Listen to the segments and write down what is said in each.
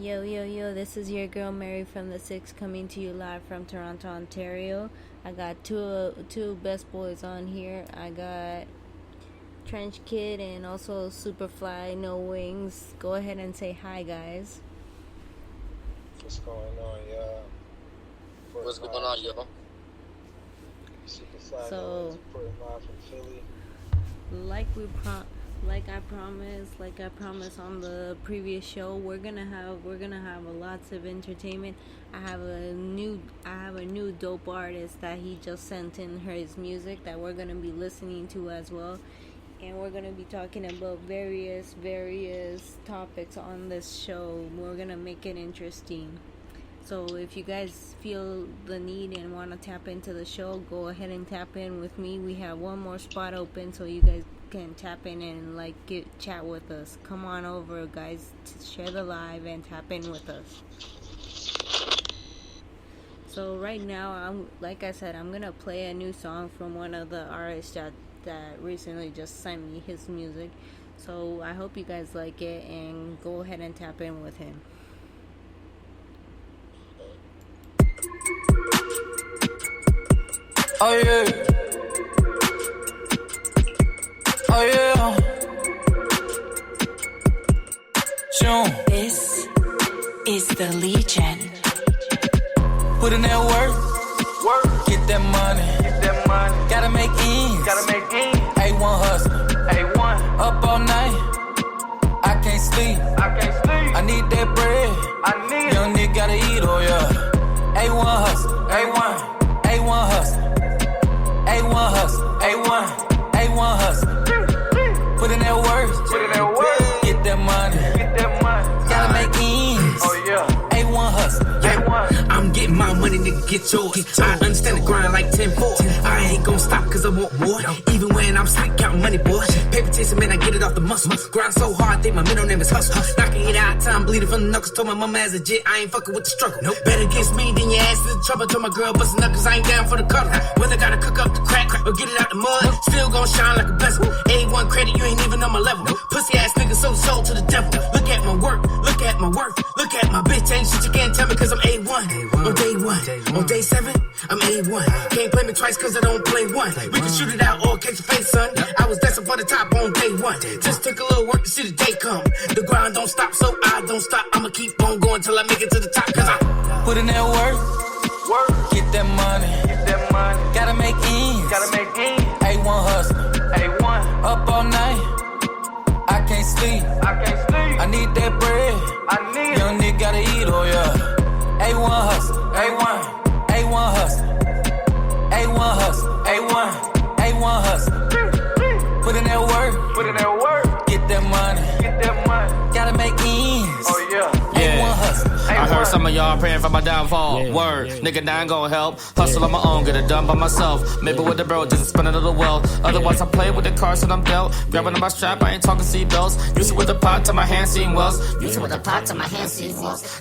Yo, yo, yo, this is your girl Mary from the Six coming to you live from Toronto, Ontario. I got two best boys on here. I got Trench Kid and also Superfly No Wings. Go ahead and say hi, guys. What's going on, y'all? What's going on, yo? Superfly So, No Wings, reporting live from Philly. Like I promised on the previous show, we're gonna have lots of entertainment. I have a new dope artist that he just sent in his music that we're gonna be listening to as well, and we're gonna be talking about various topics on this show. We're gonna make it interesting. So if you guys feel the need and want to tap into the show, go ahead and tap in with me. We have one more spot open, so you guys can tap in and chat with us. Come on over, guys, to share the live and tap in with us. So right now, I'm gonna play a new song from one of the artists that recently just sent me his music. So I hope you guys like it and go ahead and tap in with him. Oh yeah. Oh yeah. June. This is the Legion. Put in that work. Get that money. Gotta make ends. A1 hustle. Up all night. I can't sleep. I need that bread. Young nigga gotta eat, oh yeah. A1 hustle. A1 hustle. A1 hustle. A1 hustle. Put in that work. Get that money. Gotta make ends. Oh yeah. A1 hustle. I'm getting my money, nigga, get yours. I understand the grind like 10-4. I ain't gon' stop cause I want more. Even when I'm sleep counting money, boy. Paper chasing, man, I get it off the muscle. Grind so hard, think my middle name is Hustle. Knocking it out, time bleeding from the knuckles. Told my mama as a jit, I ain't fucking with the struggle. Nope. Bet against me, then your ass is in trouble. Told my girl bustin' up cause I ain't down for the cuddle. Whether gotta cook up the crack or get it out the mud, still gon' shine like a bezel. A1 credit, you ain't even on my level. Pussy ass nigga sold to the devil. Look at my work, look at my work. Look at my bitch, ain't shit you can't tell me cause I'm A1. On day 1, on day 7, I'm A1. Can't play me twice cause I don't play one. We can shoot it out or catch a face, son. I was destined for the top on day 1. Just took a little work to see the day come. The grind don't stop, so I don't stop. I'ma keep on going till I make it to the top cause I put in that work. Get that money. Gotta make ends. A1 hustle. Up all night. I can't sleep. I need that bread. Young nigga gotta eat, oh yeah. A1 hustle. A1 hustle. A1 hustle. A1 hustle. Put in that work. Get that money. Gotta make ends. Oh yeah. A1 hustle. I heard some of y'all praying for my downfall. Word, nigga, that ain't gon' help. Hustle on my own, get it done by myself. Maybe with the bro, just spend a little wealth. Otherwise, I play with the cards that I'm dealt. Grabbing on my strap, I ain't talking seatbelts. Used to with the pot to my hand, seeing wells.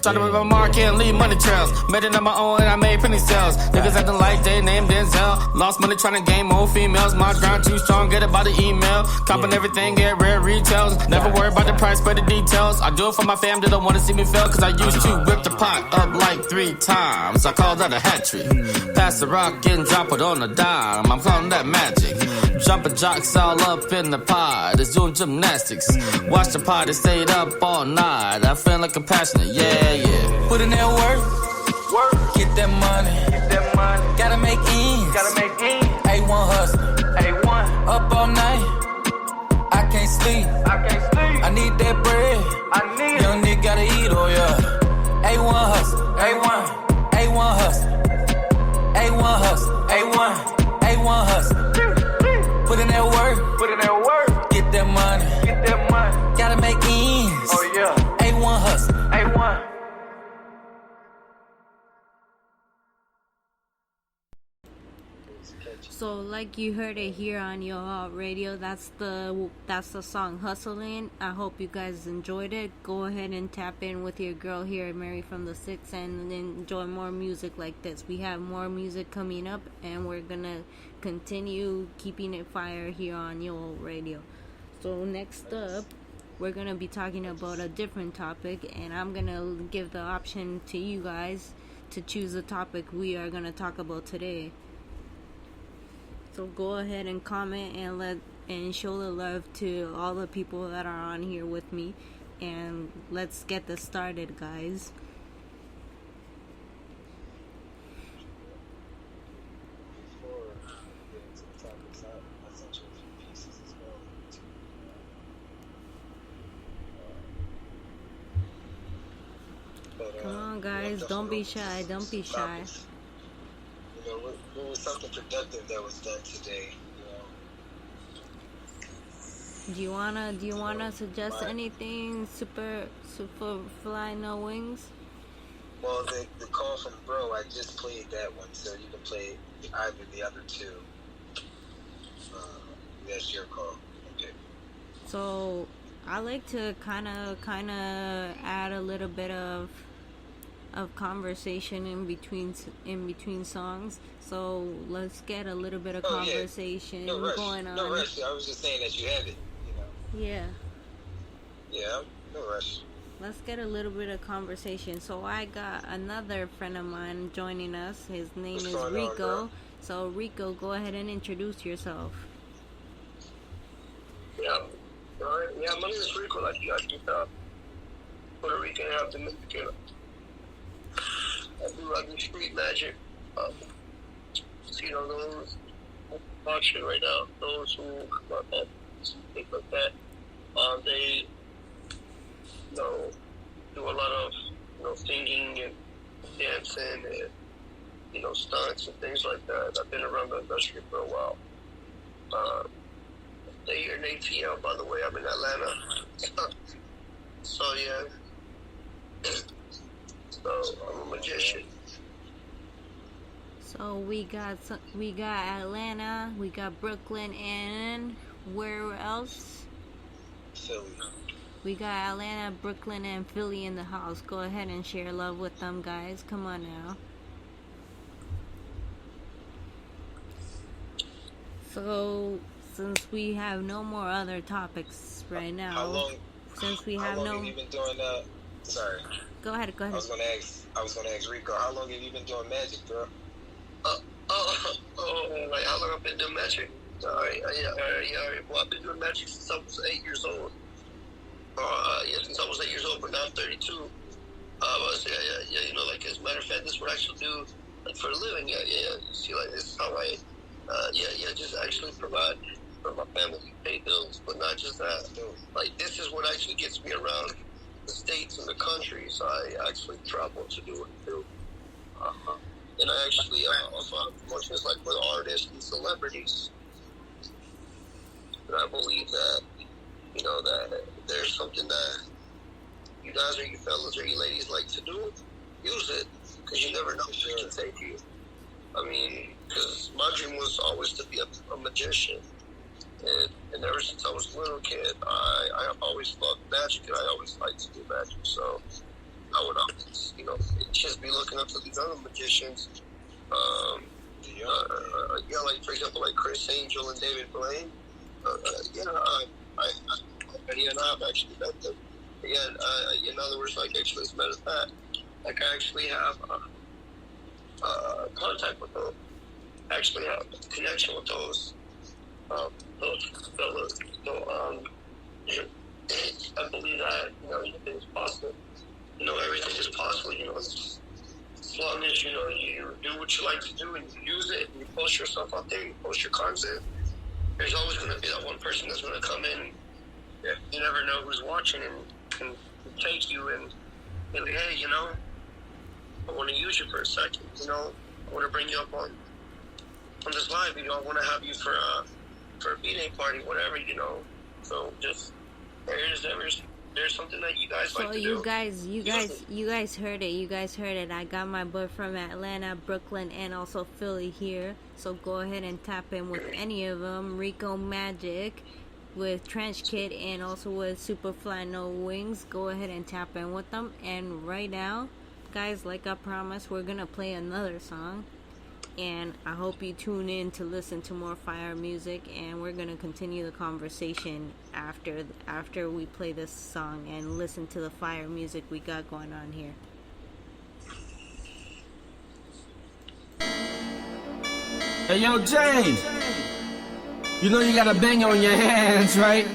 Trying to make my mark, can't leave money trails. Made it on my own, and I made penny sales. Niggas acting like they named Denzel. Lost money trying to gain more females. My grind too strong, get it by the email. Copping everything, get rare retails. Never worry about the price, but the details. I do it for my fam, they don't wanna see me fail. Cause I used to whip the pot up like 3 times. I call that a hat trick. Pass the rock and drop it on a dime. I'm calling that magic. Jumping jocks all up in the pod. It's doing gymnastics. Watch the party, stayed up all night. I feel like I'm passionate, yeah. Put in that work. Get that money. Gotta make ends. A1 hustle. Up all night. I can't sleep. I need that bread. Young nigga gotta eat, oh yeah. A1 hustle. A1 hustle. A1 hustle. A1 hustle. Put in that work. Get that money. Gotta make ends. Oh yeah. A1 hustle. So like you heard it here on your radio, that's the song Hustling. I hope you guys enjoyed it. Go ahead and tap in with your girl here, Mary from the Six, and enjoy more music like this. We have more music coming up, and we're gonna continue keeping it fire here on your radio. So next up, we're gonna be talking about a different topic, and I'm gonna give the option to you guys to choose the topic we are gonna talk about today. So go ahead and comment and show the love to all the people that are on here with me, and let's get this started, guys. Before getting to the topics, I sent you a few pieces as well. Come on, guys, don't be shy. Don't be shy. You know, what was something productive that was done today? You know, Do you wanna suggest anything? Super fly no wings. well, the call from Bro, I just played that one, so you can play either the other two. That's your call. Okay. So I like to kind of add a little bit of conversation in between songs. So let's get a little bit of conversation No rush. going on. No rush. I was just saying that you have it. You know. Yeah. Yeah. No rush. Let's get a little bit of conversation. So I got another friend of mine joining us. His name What's is going on, Rico. bro? So Rico, go ahead and introduce yourself. Yeah, my name is Rico, like you guys can tell. Puerto Rican and optimistic. I do street magic. You know, those watching right now, those who come up, things like that, they, you know, do a lot of, you know, singing and dancing and, you know, stunts and things like that. I've been around the industry for a while. Stay here in ATL, by the way. I'm in Atlanta. So, yeah. So, I'm a magician. So we got Atlanta, we got Brooklyn, and where else? Philly. We got Atlanta, Brooklyn, and Philly in the house. Go ahead and share love with them, guys. Come on now. So, since we have no more other topics right now, How long have you been doing? Sorry. Go ahead. I was gonna ask Rico. How long have you been doing magic, bro? Like how long I've been doing magic? Well, I've been doing magic since I was 8 years old. Since I was 8 years old, but now I'm 32. You know, like as a matter of fact, this is what I actually do, like for a living. You see, like this is how I, just actually provide for my family, pay bills, but not just that. Like this is what actually gets me around the states and the country. So I actually travel to do what I do. And I actually also have promotions like with artists and celebrities. And I believe that, you know, that there's something that you guys or you fellas or you ladies like to do. Use it, because you never know what it can take you. I mean, because my dream was always to be a magician. And ever since I was a little kid, I always loved magic, and I always liked to do magic. So I would always, you know, just be looking up to these other magicians. Like for example, like Chris Angel and David Blaine. I've actually met them. In other words, like actually, as a matter of fact, like I actually have contact with them. I actually have a connection with those fellas. So I believe that, you know, anything is possible. You know, everything is possible, you know, as long as, you know, you do what you like to do and you use it and you post yourself out there, you post your content, there's always going to be that one person that's going to come in. You never know who's watching and can take you and be like, hey, you know, I want to use you for a second, you know, I want to bring you up on this live, you know, I want to have you for a B-Day party, whatever, you know. So just, there's something that you guys like to do. So you guys heard it. You guys heard it. I got my boy from Atlanta, Brooklyn, and also Philly here. So go ahead and tap in with any of them. Rico Magic with Trench Kid and also with Superfly No Wings. Go ahead and tap in with them. And right now, guys, like I promised, we're gonna play another song. and I hope you tune in to listen to more fire music, and we're gonna continue the conversation after we play this song and listen to the fire music we got going on here. Hey, yo, James. You know you got a bang on your hands, right?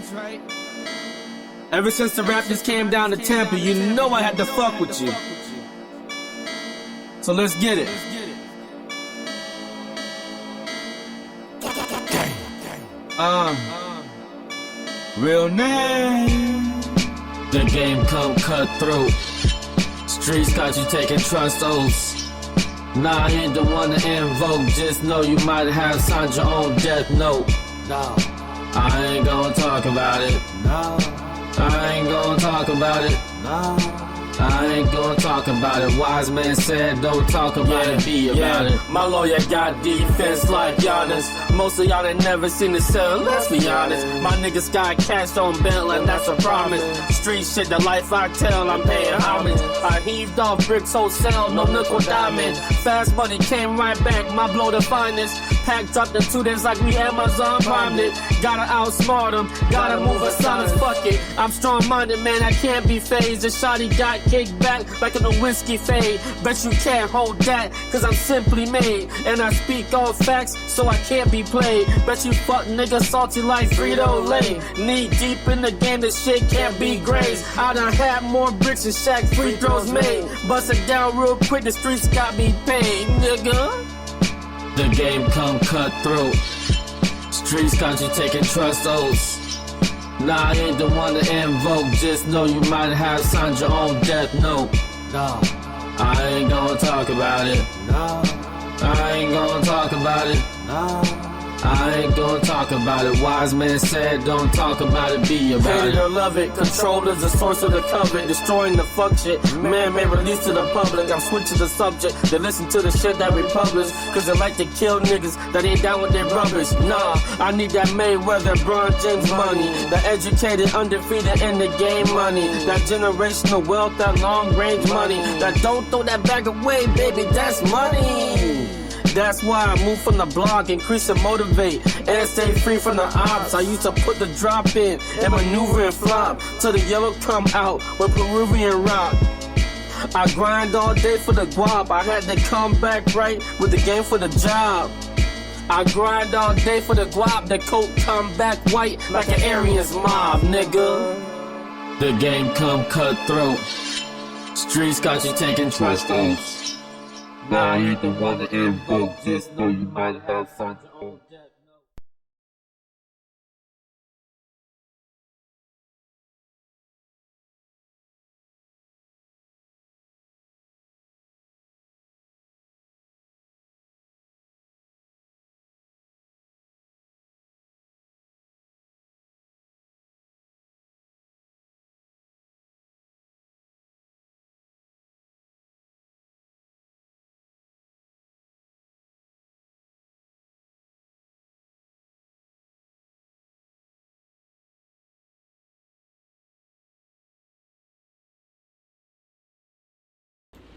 Ever since the Raptors came down to Tampa, you know I had to fuck with you. So let's get it. Real name. The game come cutthroat. Streets got you taking trust oaths. Nah, I ain't the one to invoke. Just know you might have signed your own death note. No, I ain't gonna talk about it. No, I ain't gonna talk about it. No, I ain't gonna talk about it. Wise man said don't talk about it, be about it. My lawyer got defense like Giannis. Most of y'all ain't never seen it sell, let's be honest. My niggas got cash on Bentley, and that's a promise. Street shit, the life I tell, I'm paying homage. I heaved off bricks wholesale, no nickel diamond. Fast money came right back, my blow the finest. Packed up the 2 days like we Amazon primed it. Gotta outsmart them, gotta move a silence, fuck it. I'm strong-minded, man, I can't be phased. The shotty got kicked back like in a whiskey fade. Bet you can't hold that, cause I'm simply made. And I speak all facts, so I can't be played. Bet you fuck niggas salty like Frito-Lay. Knee deep in the game, this shit can't be grazed. I done had more bricks than Shaq free throws made. Bust it down real quick, the streets got me paid, nigga. The game come cutthroat. Streets got you taking trust oaths. Nah, I ain't the one to invoke. Just know you might have signed your own death note. No, I ain't gonna talk about it. No, I ain't gonna talk about it. No, I ain't gonna talk about it. Wise man said don't talk about it, be about it. Hate it or love it, control is the source of the covet. Destroying the fuck shit, man made release to the public. I'm switching the subject, they listen to the shit that we publish. Cause they like to kill niggas that ain't down with their rubbish. Nah, I need that Mayweather, Bron James money. The educated, undefeated in the game money. That generational wealth, that long range money. That don't throw that bag away, baby, that's money. That's why I move from the block, increase and motivate, and stay free from the ops. I used to put the drop in and maneuver and flop till the yellow come out with Peruvian rock. I grind all day for the guap. I had to come back right with the game for the job. I grind all day for the guap. The coat come back white like an Arians mob, nigga. The game come cutthroat. Streets got you taking trust oaths. Nah, I ain't the one to invoke. Just know you might have signed your own death note.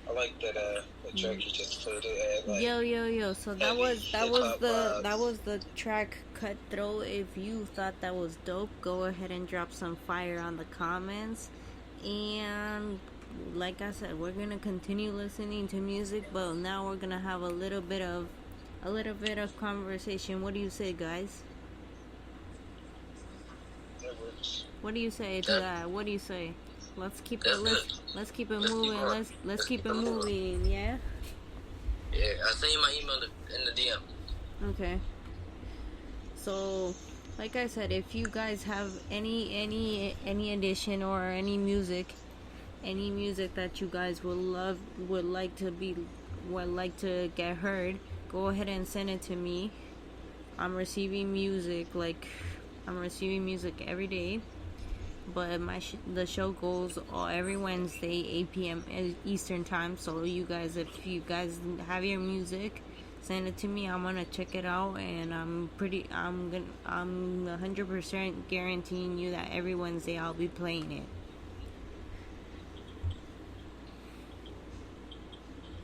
I like that track you just played. It like, Yo. So that was the track Cutthroat. If you thought that was dope, go ahead and drop some fire on the comments. And like I said, we're gonna continue listening to music, but now we're gonna have a little bit of conversation. What do you say, guys? that works. What do you say to that? What do you say? Let's keep it moving. Let's keep it moving. Yeah. Yeah, I sent you my email in the DM. Okay. So, like I said, if you guys have any addition or any music that you guys would like to get heard, go ahead and send it to me. I'm receiving music every day. But the show goes every Wednesday, 8 p.m. Eastern time. So if you guys have your music, send it to me. I'm gonna check it out, and I'm 100% guaranteeing you that every Wednesday I'll be playing it.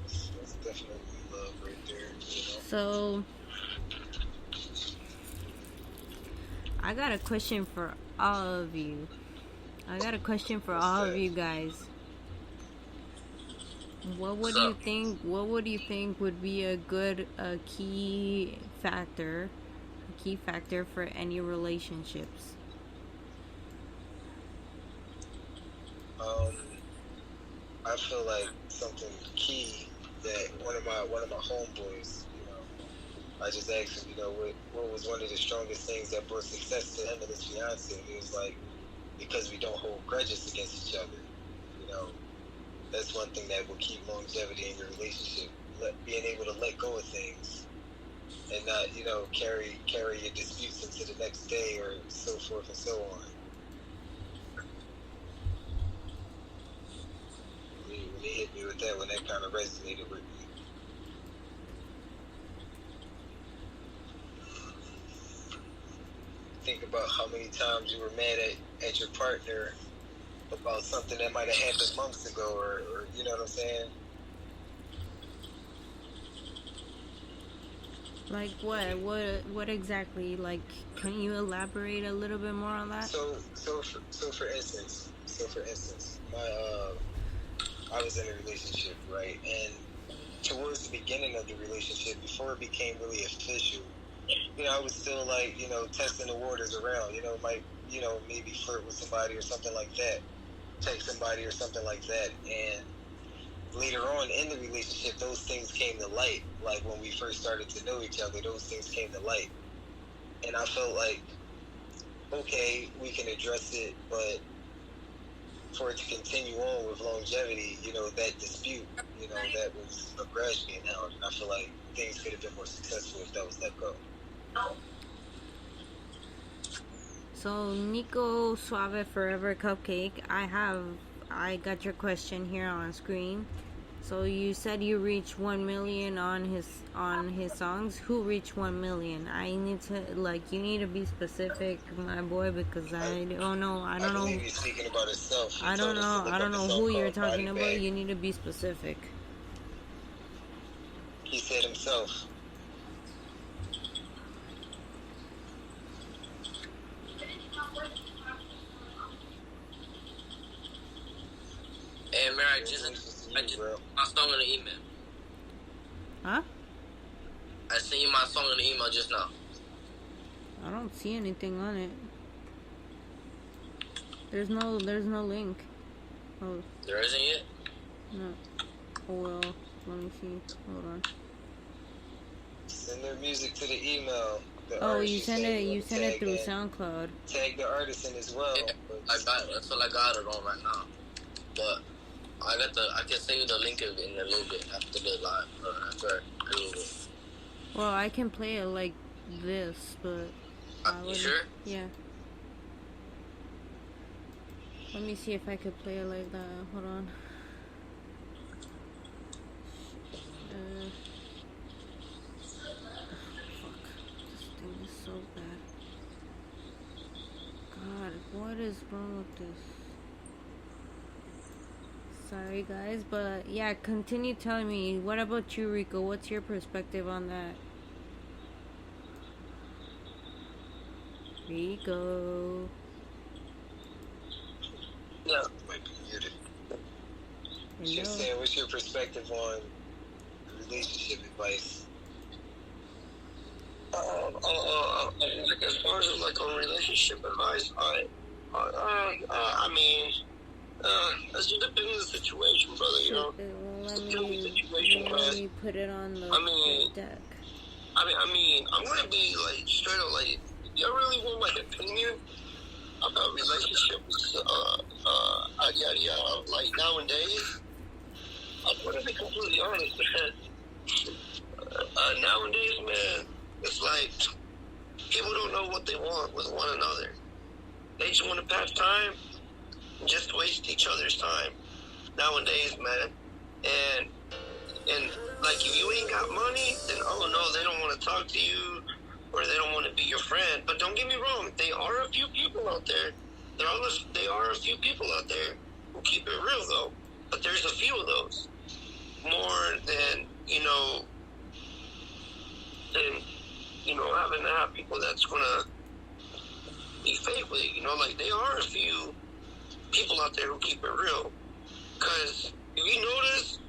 That's definitely love right there. You know? So, I got a question for all of you. I got a question for all of you guys. What would you think? What would you think would be a good key factor for any relationships? I feel like something key that one of my homeboys, I just asked him, what was one of the strongest things that brought success to him and his fiance, and he was like, because we don't hold grudges against each other. That's one thing that will keep longevity in your relationship. Being able to let go of things and not, carry your disputes into the next day or so forth and so on. When he hit me with that, when that kind of resonated with me. Think about how many times you were mad at your partner about something that might have happened months ago, or you know what I'm saying? Like what exactly? Like, can you elaborate a little bit more on that? So for instance, I was in a relationship, right? And towards the beginning of the relationship, before it became really official, I was still like, testing the waters around, maybe flirt with somebody or something like that, text somebody or something like that. And later on in the relationship, those things came to light. Like when we first started to know each other, those things came to light. And I felt like, okay, we can address it, but for it to continue on with longevity, that dispute, that was a grudge being held. And I feel like things could have been more successful if that was let go. So Nico Suave Forever Cupcake, I got your question here on screen. So you said you reached 1 million on his songs. Who reached 1 million? I need to you need to be specific, my boy, because I don't know. I don't know. He's speaking about himself. I don't know who you're talking about. You need to be specific. He said himself. Hey, Mary, I just my song in the email. Huh? I sent you my song in the email just now. I don't see anything on it. There's no link. Oh. There isn't yet? No. Oh well. Let me see. Hold on. Send their music to the email. You send it through SoundCloud. Tag the artist in as well. Yeah, that's all I got it on right now. But I can send you the link in a little bit after the live. After a little bit. Well, I can play it like this, but you sure? Yeah. Let me see if I could play it like that. Hold on. Fuck. This thing is so bad. God, what is wrong with this? Sorry guys, but yeah, continue telling me. What about you, Rico? What's your perspective on that? Rico. Yeah, might be muted. Just saying, what's your perspective on relationship advice? As far as on relationship advice, I mean, that's just depending on the situation, brother. Let me put it on the deck. I mean, I'm gonna be straight up y'all really want my opinion about relationships? Nowadays, I'm gonna be completely honest, man. Nowadays, man, it's like people don't know what they want with one another. They just want to pass time and just waste each other's time nowadays, man. And if you ain't got money, then they don't want to talk to you, or they don't want to be your friend. But don't get me wrong, there are a few people out there. There are a few people out there who keep it real, though. But there's a few of those. More than, having to have people that's gonna be fake with it. Like there are a few people out there who keep it real. Because if you notice,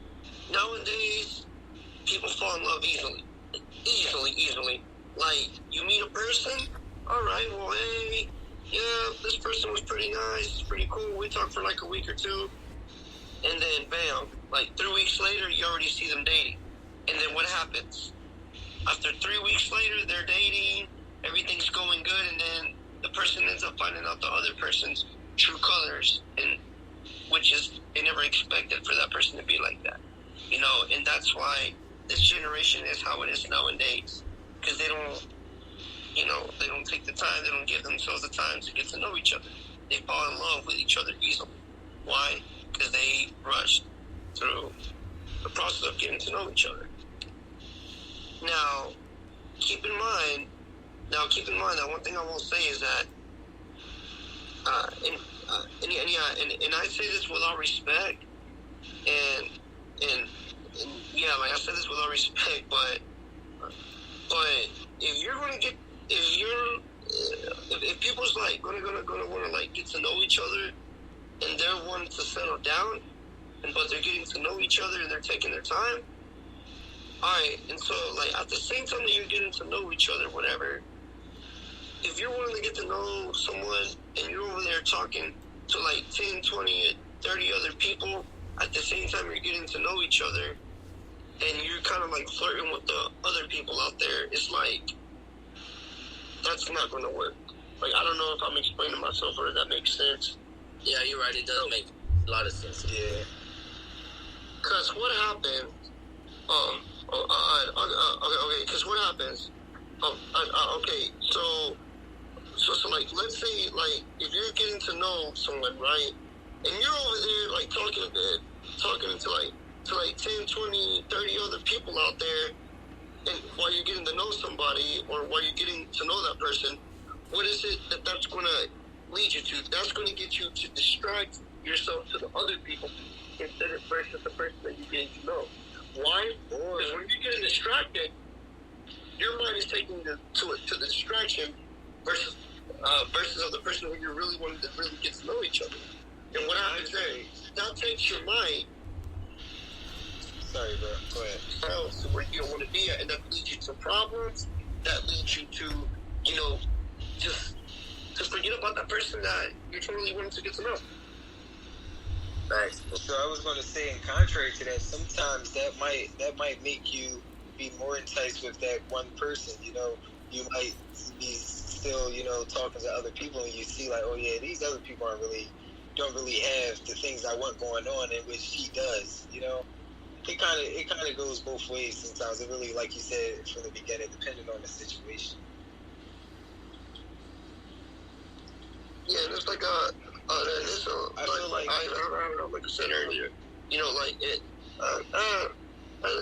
nowadays, people fall in love easily. Easily. Like, you meet a person, all right, well, hey, yeah, this person was pretty nice, it's pretty cool. We talked for like a week or two. And then, bam, like 3 weeks later, you already see them dating. And then what happens? After 3 weeks later, they're dating, everything's going good, and then the person ends up finding out the other person's true colors, and which is, they never expected for that person to be like that. And that's why this generation is how it is nowadays. Because they don't, they don't take the time, they don't give themselves the time to get to know each other. They fall in love with each other easily. Why? Because they rushed through the process of getting to know each other. Now, keep in mind that one thing I will say is that, and I say this with all respect, and yeah, like I said this with all respect, but if you're gonna get, if people's like gonna want to like get to know each other, and they're wanting to settle down, but they're getting to know each other and they're taking their time. Alright, and so like at the same time that you're getting to know each other, whatever, if you're wanting to get to know someone and you're over there talking to like 10, 20, 30 other people, at the same time you're getting to know each other, and you're kind of like flirting with the other people out there, it's like, that's not going to work. Like, I don't know if I'm explaining myself or if that makes sense. Yeah, you're right. It does make a lot of sense. Yeah. Because what happens, okay, because what happens, okay, so like, let's say, like, if you're getting to know someone, right, and you're over there, like, talking to like 10, 20, 30 other people out there, and while you're getting to know somebody, or while you're getting to know that person, what is it that's going to lead you to? That's going to get you to distract yourself to the other people instead of versus the person that you're getting to know. Why? Because when you're getting distracted, your mind is taking to the distraction versus of the person who you're really wanting to really get to know each other. And what happens there? That takes your mind. Sorry, bro. Go ahead. To where you don't want to be at, and that leads you to problems. That leads you to, just to forget about that person that you're totally wanting to get to know. Nice. So I was going to say, in contrary to that, sometimes that might make you be more enticed with that one person. You might be still, talking to other people, and you see like, oh yeah, these other people don't really have the things I want going on, in which he does. It kind of goes both ways sometimes. It really, like you said from the beginning, depending on the situation. Yeah, it's like I said earlier,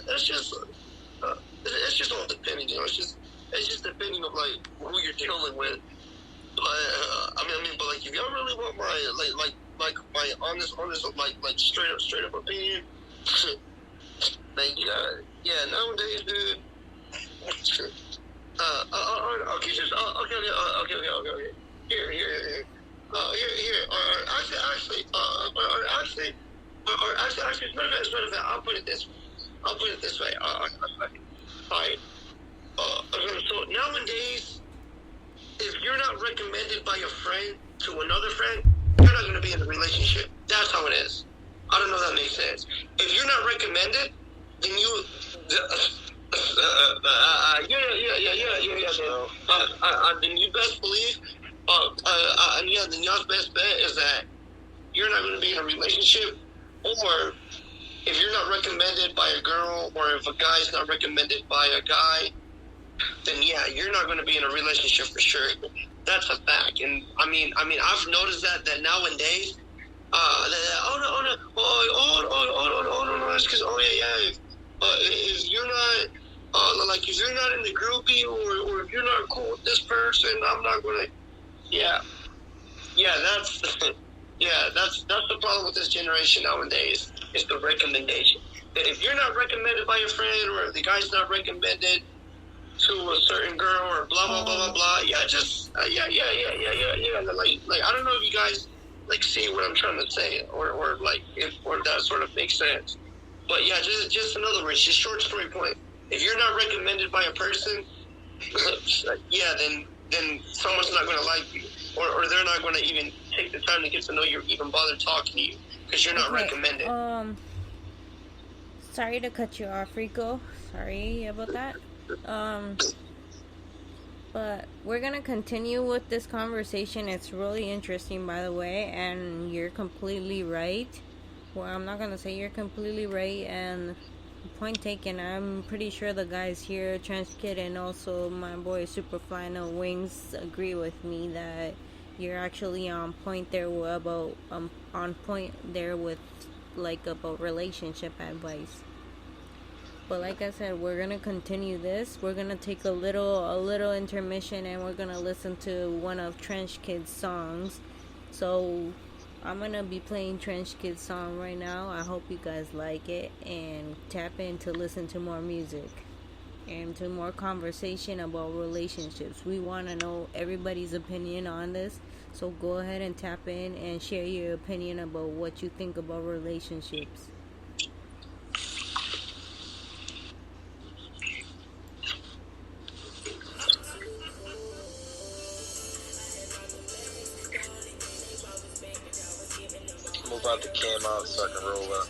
it's just all depending. It's just depending on like who you're dealing with. But but like if y'all really want my my honest like straight up opinion. Like, nowadays, dude. Okay. Here. Actually, I'll put it this way. Alright. So nowadays, if you're not recommended by a friend to another friend, you're not going to be in a relationship. That's how it is. I don't know if that makes sense. If you're not recommended, then you, then you best believe, then y'all's best bet is that you're not going to be in a relationship, or if you're not recommended by a girl, or if a guy's not recommended by a guy, then yeah, you're not going to be in a relationship for sure. That's a fact. And I've noticed that nowadays, it's because, if you're not, if you're not in the groupie, or if you're not cool with this person, I'm not gonna, that's the problem with this generation nowadays, is the recommendation. That if you're not recommended by your friend, or if the guy's not recommended, to a certain girl or blah blah blah blah blah. Yeah, just yeah. Like I don't know if you guys like see what I'm trying to say, or like if or that sort of makes sense. But yeah, just in other words, just short story point. If you're not recommended by a person, yeah, then someone's not going to like you, or they're not going to even take the time to get to know you, or even bother talking to you because you're not recommended. Sorry to cut you off, Rico. Sorry about that. But we're gonna continue with this conversation. It's really interesting, by the way, and you're completely right. Well, I'm not gonna say you're completely right, and point taken. I'm pretty sure the guys here, Trench Kid, and also my boy Superfly No Wings, agree with me that you're actually on point there about like about relationship advice. But like I said, we're gonna continue this. We're gonna take a little intermission, and we're gonna listen to one of Trench Kid's songs. So I'm gonna be playing Trench Kid's song right now. I hope you guys like it, and tap in to listen to more music and to more conversation about relationships. We want to know everybody's opinion on this, so go ahead and tap in and share your opinion about what you think about relationships. Move out the cam out so I can roll up.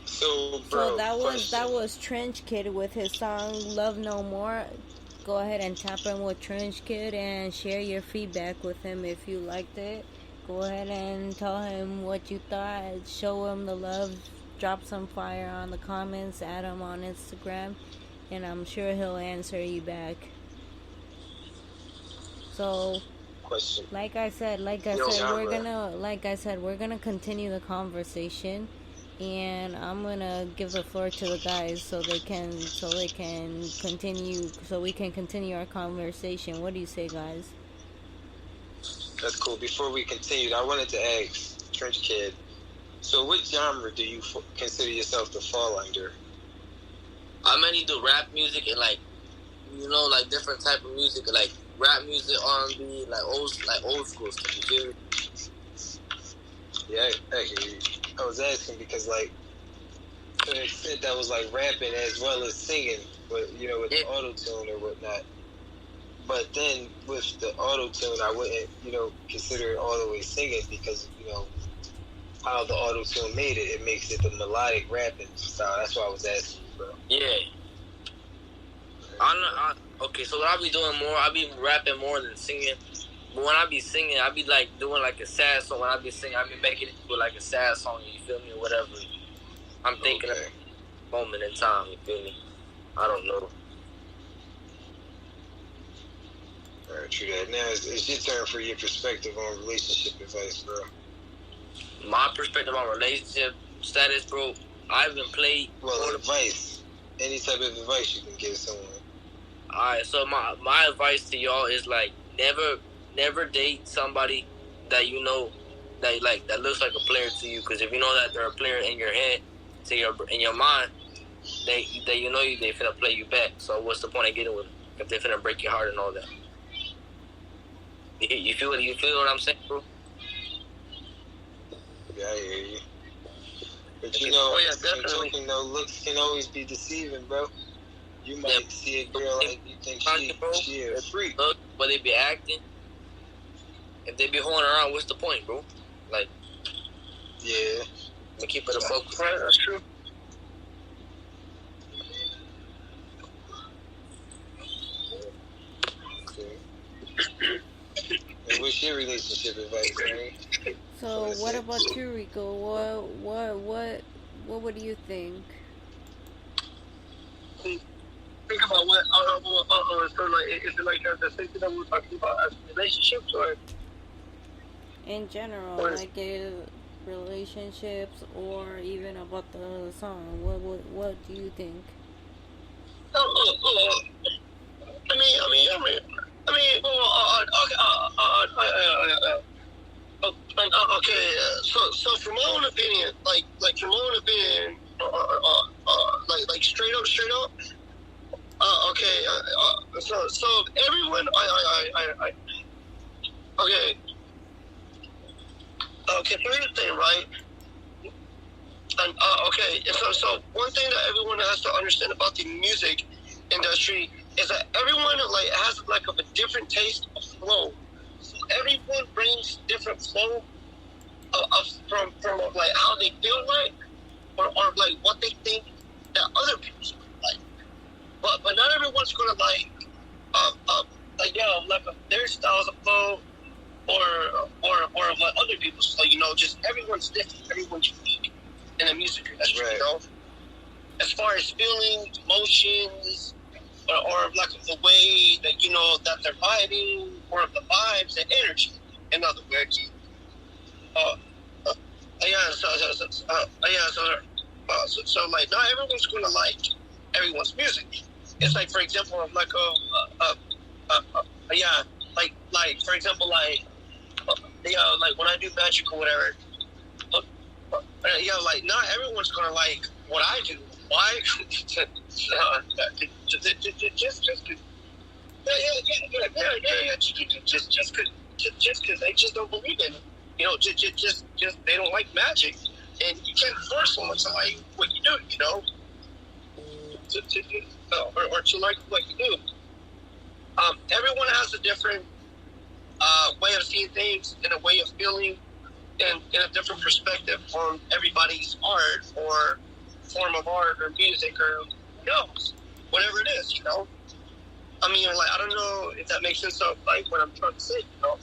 So, bro, So that was Trench Kid with his song Love No More. Go ahead and tap in with Trench Kid and share your feedback with him if you liked it. Go ahead and tell him what you thought. Show him the love drop some fire on the comments, add him on Instagram, and I'm sure he'll answer you back. So, Question. like I said, we're gonna continue the conversation, and I'm gonna give the floor to the guys so we can continue our conversation. What do you say, guys? That's cool. Before we continue, I wanted to ask Trench Kid. So, what genre do you consider yourself to fall under? I mainly do rap music and like different type of music, like rap music, R&B, like old school stuff. You feel me? Yeah, I hear you. I was asking because, like, to an extent that was like rapping as well as singing, but with the auto tune or whatnot. But then with the auto tune, I wouldn't, consider it all the way singing because how the auto tune made it. It makes it the melodic rapping style. That's why I was asking you, bro. Yeah. Okay, so what I be doing more, I be rapping more than singing. But when I be singing, I be like doing like a sad song. When I be singing, I be making it into like a sad song. You feel me, or whatever. I'm thinking of a moment in time. You feel me? I don't know. All right, true that. Now it's your turn for your perspective on relationship advice, bro. My perspective on relationship status, bro. I haven't played. Well, advice. Any type of advice you can give someone. Alright, so my advice to y'all is like never date somebody that that looks like a player to you. Because if you know that they're a player in your head, in your mind, they finna play you back. So what's the point of getting with them if they finna break your heart and all that? You feel what I'm saying, bro? Yeah, I hear you. But definitely. Looks can always be deceiving, bro. You might see a girl and you think she a freak. Look, but they be acting. If they be holding around, what's the point, bro? Like, yeah. To keep it a book. Right, that's true. Okay. And what's your relationship advice, man? So, what about you, Rico? What would you think? Think about what, so like, is it like the same thing that we were talking about as relationships, or? In general, like relationships, or even about the song. What do you think? Okay. So from my own opinion, like from my own opinion, like straight up. So everyone, okay. Here's the thing, right? And so one thing that everyone has to understand about the music industry is that everyone has like of a different taste of flow. So everyone brings different flow from like how they feel like, or like what they think that other people like. But not everyone's gonna like their styles of flow or what other people's flow. Just everyone's different. Everyone's unique in the music industry. Right. As far as feelings, emotions, or like the way that that they're vibing, or the vibes and energy. In other words, so like not everyone's gonna like everyone's music. It's like, for example, like for example, like when I do magic or whatever, like not everyone's gonna like what I do. Why? Just because they just don't believe in it. Just they don't like magic, and you can't force someone to like what you do. Or to like what you do. Everyone has a different way of seeing things and a way of feeling, and a different perspective on everybody's art or form of art or music or whatever it is. I mean, like, I don't know if that makes sense of like what I'm trying to say. But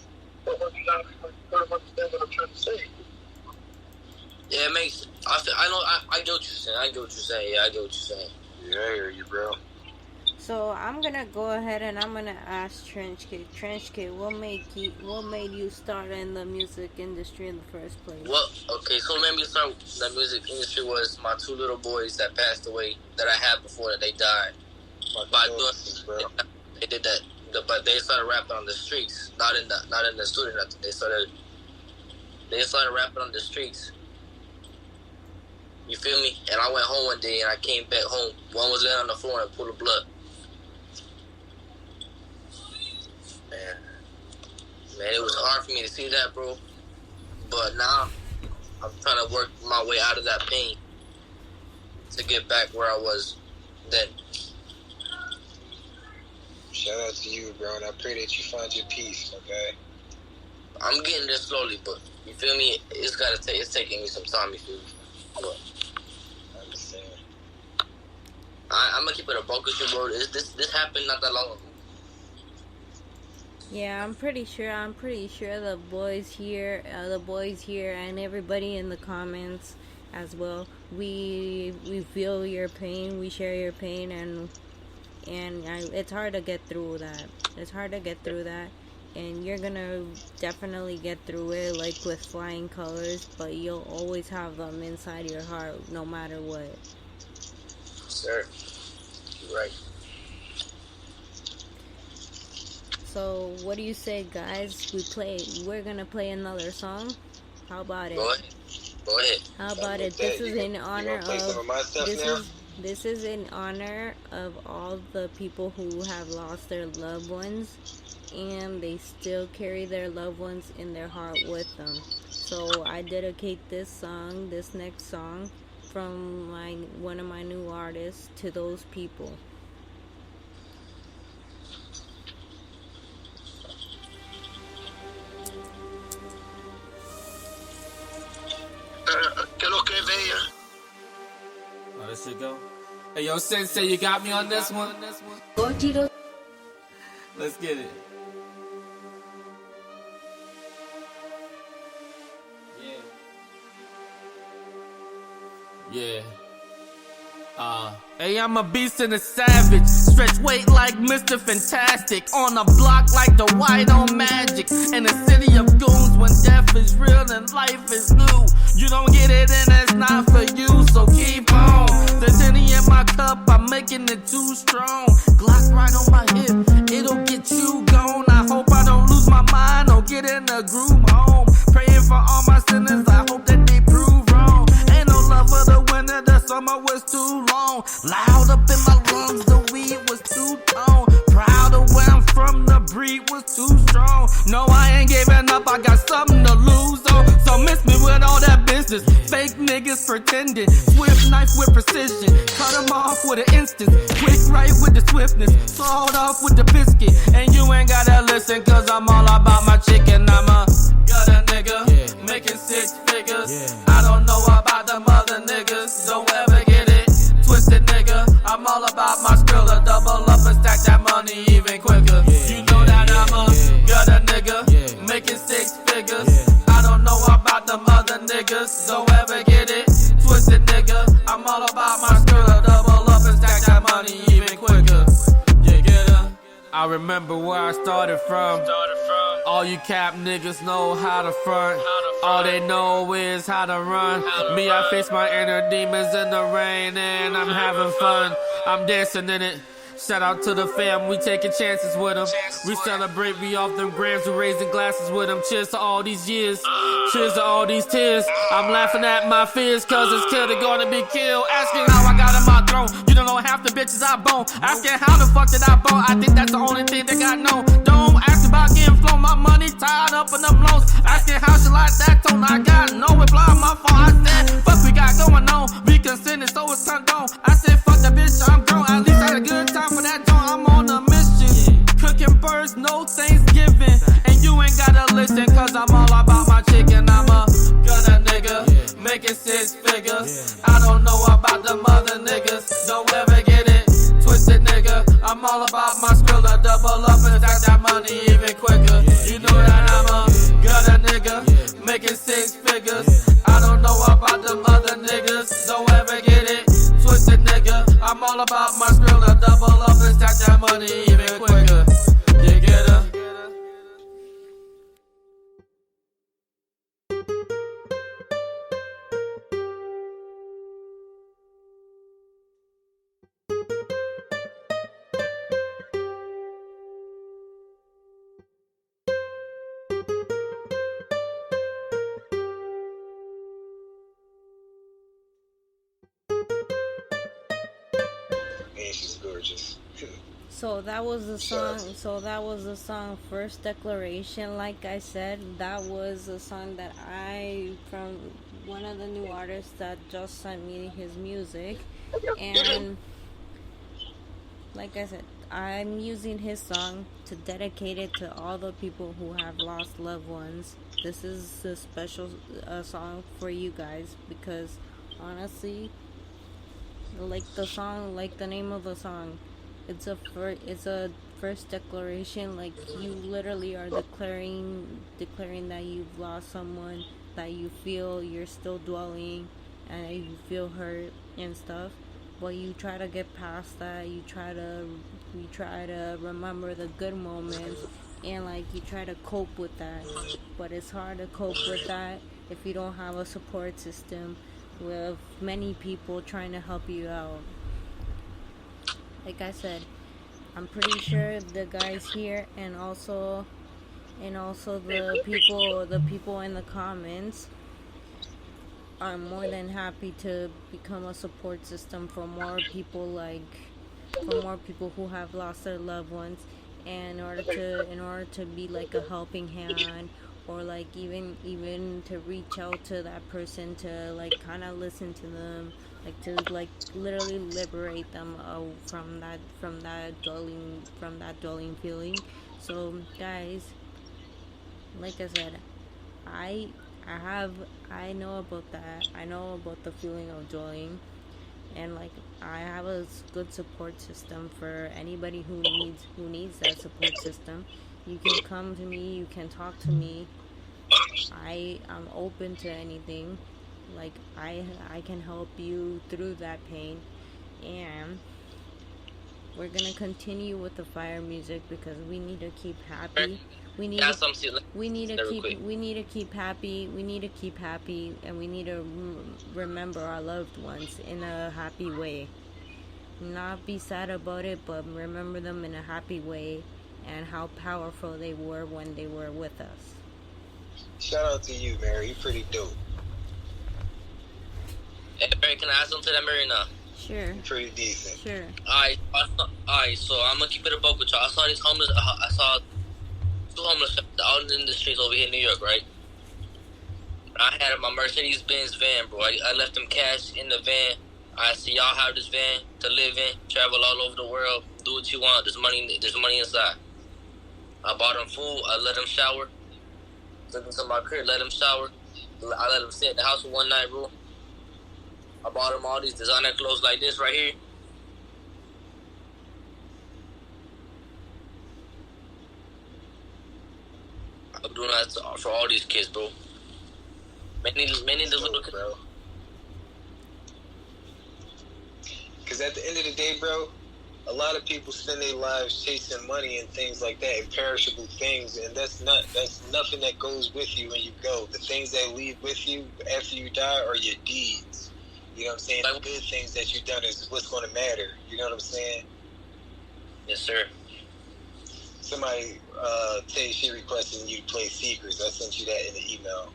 you gotta sort of understand what I'm trying to say. Yeah, it makes. I get what you're saying. I get what you're saying. Yeah, I get what you're saying. Yeah, I hear you, bro. So I'm gonna go ahead and I'm gonna ask Trench Kid. Trench Kid, what made you start in the music industry in the first place? Well, okay, so what made me start the music industry was my 2 little boys that passed away that I had before that they died. They did that, but they started rapping on the streets, not in the studio. Nothing. They started rapping on the streets. You feel me? And I went home one day and I came back home. One was laying on the floor and pulled the blood. Man, it was hard for me to see that, bro. But now I'm trying to work my way out of that pain to get back where I was then. Shout out to you, bro, and I pray that you find your peace, okay? I'm getting there slowly, but you feel me? It's taking me some time, you feel me? But I understand. I'm gonna keep it a buck with you, bro. This happened not that long ago. Yeah, I'm pretty sure the boys here, and everybody in the comments as well. We feel your pain. We share your pain, and it's hard to get through that. And you're gonna definitely get through it, like with flying colors. But you'll always have them inside your heart, no matter what. Sir, you're right. So what do you say, guys? We're gonna play another song. How about it? Go ahead. How about it? This is in honor of this is in honor of all the people who have lost their loved ones, and they still carry their loved ones in their heart with them. So I dedicate this next song from one of my new artists to those people. Que lo que vea. Oh, this should go. Hey, yo, Sensei, you got me on this one? Let's get it. Yeah. Hey, I'm a beast and a savage. Stretch weight like Mr. Fantastic. On a block like the white on Magic. In a city of goons when death is real and life is new. You don't get it and it's not for you, so keep on. There's any in my cup, I'm making it too strong. Glock right on my hip, it'll get you gone. I hope I don't lose my mind or get in a groove home. Praying for all my sinners, I hope that they prove wrong. Ain't no love for the winter, the summer was too long. Loud up in my lungs, the weed was too tone. Proud of where I'm from, the breed was too strong. No, I ain't giving up, I got something to lose on. So miss me with all that business. Fake niggas pretending. Swift knife with precision. Cut them off with an instant. Quick right with the swiftness. Sawed off with the biscuit. And you ain't gotta listen, cause I'm all about my chicken. I'm a gutter nigga, making 6 figures. I don't know about them other niggas. Don't ever get it twisted, nigga. I'm all about my skrilla. Double up and stack that money even quicker. You know that I'm a gutter nigga, making 6 figures. I don't know about them other niggas. Don't ever get it twisted, nigga. I'm all about my skrilla. Double up and stack that money even quicker. You get it? I remember where I started from. All you cap niggas know how to front. All they know is how to run. Me, I face my inner demons in the rain and I'm having fun. I'm dancing in it. Shout out to the fam, we taking chances with them. We celebrate, we off them grams, we raising glasses with them. Cheers to all these years, cheers to all these tears. I'm laughing at my fears, cause it's killed, they're gonna be killed. Asking how I got in my throne, you don't know half the bitches I bone. Asking how the fuck did I bone, I think that's the only thing that got known. Don't ask about getting flown, my money tied up in them loans. Asking how she like that tone, I got no reply on my phone. I said, fuck we got going on, we consented so it's condoned. I said, fuck that bitch, I'm grown, at least I had a good time. For that joint, I'm on a mission. Cooking birds, no Thanksgiving. And you ain't gotta listen, cause I'm all about my chicken. I'm a gutter nigga, making 6 figures. I don't know about them other niggas. Don't ever get it twisted, nigga. I'm all about my skrilla. Double up and stack that money even quicker. You know that I'm a gutter nigga, making 6 figures. I don't know about the all about my skrilla. Double up and stack that money even quicker. You get her? Man, she's gorgeous. So that was the song. So that was the song First Declaration. Like I said, that was a song that from one of the new artists that just sent me his music. And like I said, I'm using his song to dedicate it to all the people who have lost loved ones. This is a special song for you guys because honestly, like the name of the song, it's a first declaration. Like you literally are declaring that you've lost someone, that you feel you're still dwelling, and you feel hurt and stuff. But you try to get past that. You try to remember the good moments, and like you try to cope with that. But it's hard to cope with that if you don't have a support system with many people trying to help you out. Like I said, I'm pretty sure the guys here and also the people in the comments are more than happy to become a support system for more people who have lost their loved ones, and in order to be like a helping hand, or like even to reach out to that person to like kind of listen to them, like to like literally liberate them from that dwelling feeling. So guys, like I said, I know about that. I know about the feeling of dwelling, and like I have a good support system for anybody who needs that support system. You can come to me, you can talk to me. I'm open to anything. Like I can help you through that pain, and we're gonna continue with the fire music because we need to keep happy. We need to keep happy. We need to keep happy, and we need to remember our loved ones in a happy way. Not be sad about it, but remember them in a happy way, and how powerful they were when they were with us. Shout out to you, Mary. You're pretty dope. Hey, Mary, can I add something to that, Mary? Now? Sure. You're pretty decent. Sure. Alright, so I'm gonna keep it a buck with y'all. I saw these homeless. I saw two homeless out in the streets over here in New York, right? I had my Mercedes-Benz van, bro. I left them cash in the van. I said, y'all have this van to live in, travel all over the world, do what you want. There's money inside. I bought them food. I let them shower. Took them to my crib, let them shower. I let them stay at the house for one night, bro. I bought them all these designer clothes like this right here. I'm doing that for all these kids, bro. Many of the little kids, bro. Because at the end of the day, bro, a lot of people spend their lives chasing money and things like that, and perishable things, and that's nothing that goes with you when you go. The things that leave with you after you die are your deeds. You know what I'm saying? The good things that you've done is what's going to matter. You know what I'm saying? Yes, sir. Somebody she requested you to play Secrets. I sent you that in the email.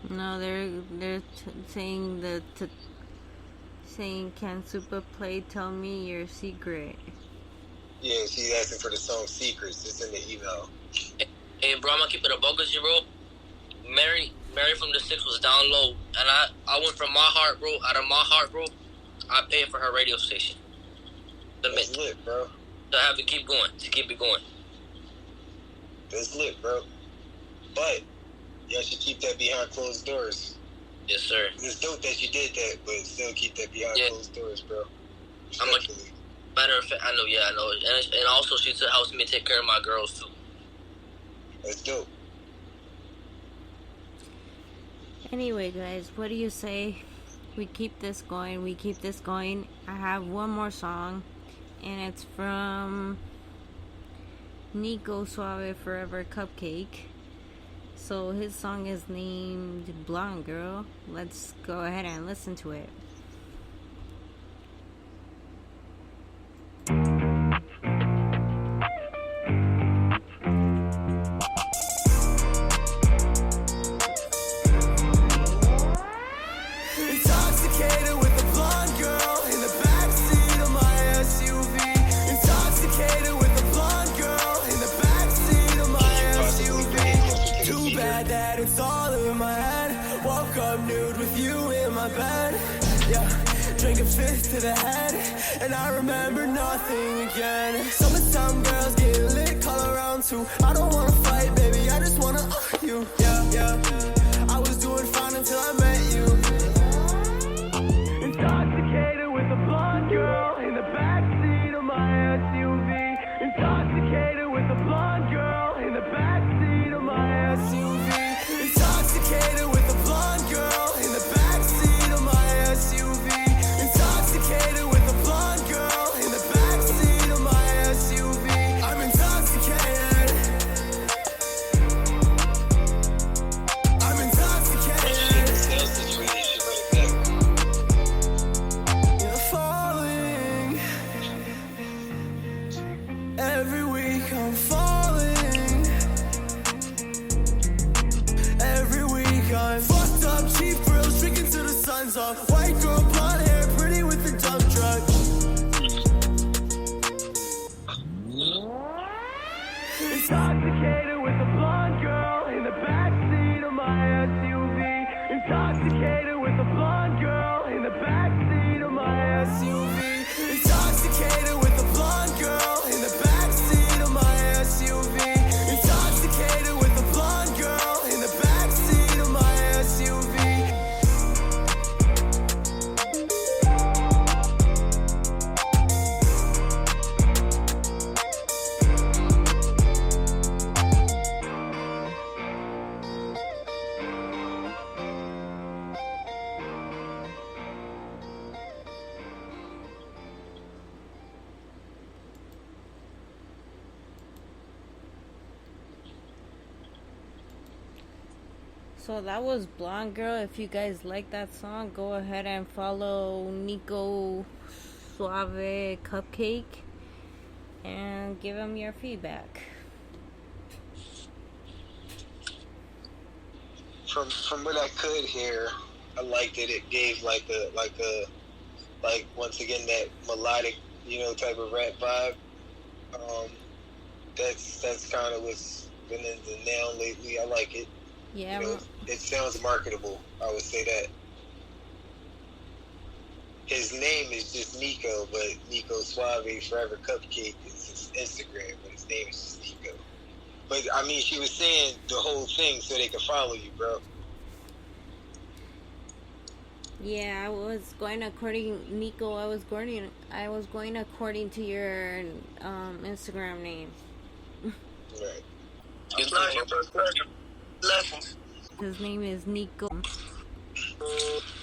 No, they're saying saying, can Super Play tell me your secret? Yeah, she's asking for the song Secrets. It's in the email. Hey, bro, I'm gonna keep it a bogus, you, bro. Mary from the 6 was down low, and I went from my heart, bro. Out of my heart, bro, I paid for her radio station. That's lit, bro. To have it keep going, to keep it going. That's lit, bro. But y'all should keep that behind closed doors. Yes, sir. It's dope that you did that, but still keep that behind closed doors, bro. Matter of fact, I know. And also, she helps me take care of my girls, too. That's dope. Anyway, guys, what do you say we keep this going. We keep this going. I have one more song, and it's from Nico Suave Forever Cupcake. So his song is named Blonde Girl. Let's go ahead and listen to it. Intoxicated with a blonde girl in the backseat of my SUV. Intoxicated with a blonde girl in the backseat of my SUV. Too bad that it's all in my head. Woke up nude with you in my bed. Yeah, drink a fifth to the head, and I remember nothing again. Summertime girls get lit, call around too. I don't wanna fight, baby, I just wanna you. Yeah. I was doing fine until I met you. Intoxicated with a blonde girl in the backseat of my SUV. Intoxicated with a blonde girl in the backseat of my SUV. Intoxicated with a blonde girl in the backseat of my SUV. Intoxicated with a blonde girl in the backseat of my SUV. I'm intoxicated. I'm intoxicated. You're falling. Every week I'm falling. Every week I'm fucked up, cheap thrills, drinking till the sun's up. White girl, blonde hair, pretty with the dump truck. Intoxicated with a blonde girl in the backseat of my SUV. Intoxicated with a blonde girl in the backseat of my SUV. Intoxicated with a blonde girl in the backseat of my SUV. Intoxicated with a blonde girl in the backseat of my SUV. So that was Blonde Girl. If you guys like that song, go ahead and follow Nico Suave Cupcake and give him your feedback. From what I could hear, I liked it. It gave like once again that melodic, type of rap vibe. That's kind of what's been in the now lately. I like it. Yeah. It sounds marketable. I would say that. His name is just Nico, but Nico Suave Forever Cupcake is his Instagram, but his name is just Nico. But I mean, she was saying the whole thing so they could follow you, bro. Yeah, I was going according Nico. I was going according to your Instagram name. Right. It's not your first lessons. His name is Nico.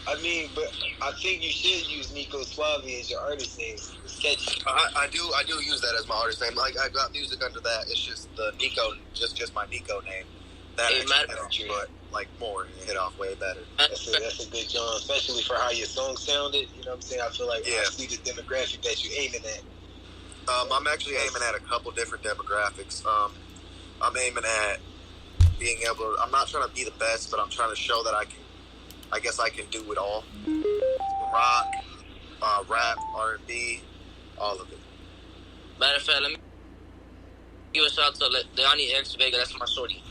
I mean, but I think you should use Nico Suave as your artist name. It's catchy. I do use that as my artist name. Like I got music under that. It's just the Nico, just my Nico name. That actually but like more hit off way better. That's a good job, especially for how your song sounded. You know what I'm saying? I feel like I see the demographic that you're aiming at. I'm actually aiming at a couple different demographics. I'm aiming at being able to, I'm not trying to be the best, but I'm trying to show that I guess I can do it all. Rock, rap, R&B, all of it. Matter of fact, let me give a shout out to Leonie X Vega. That's my shorty.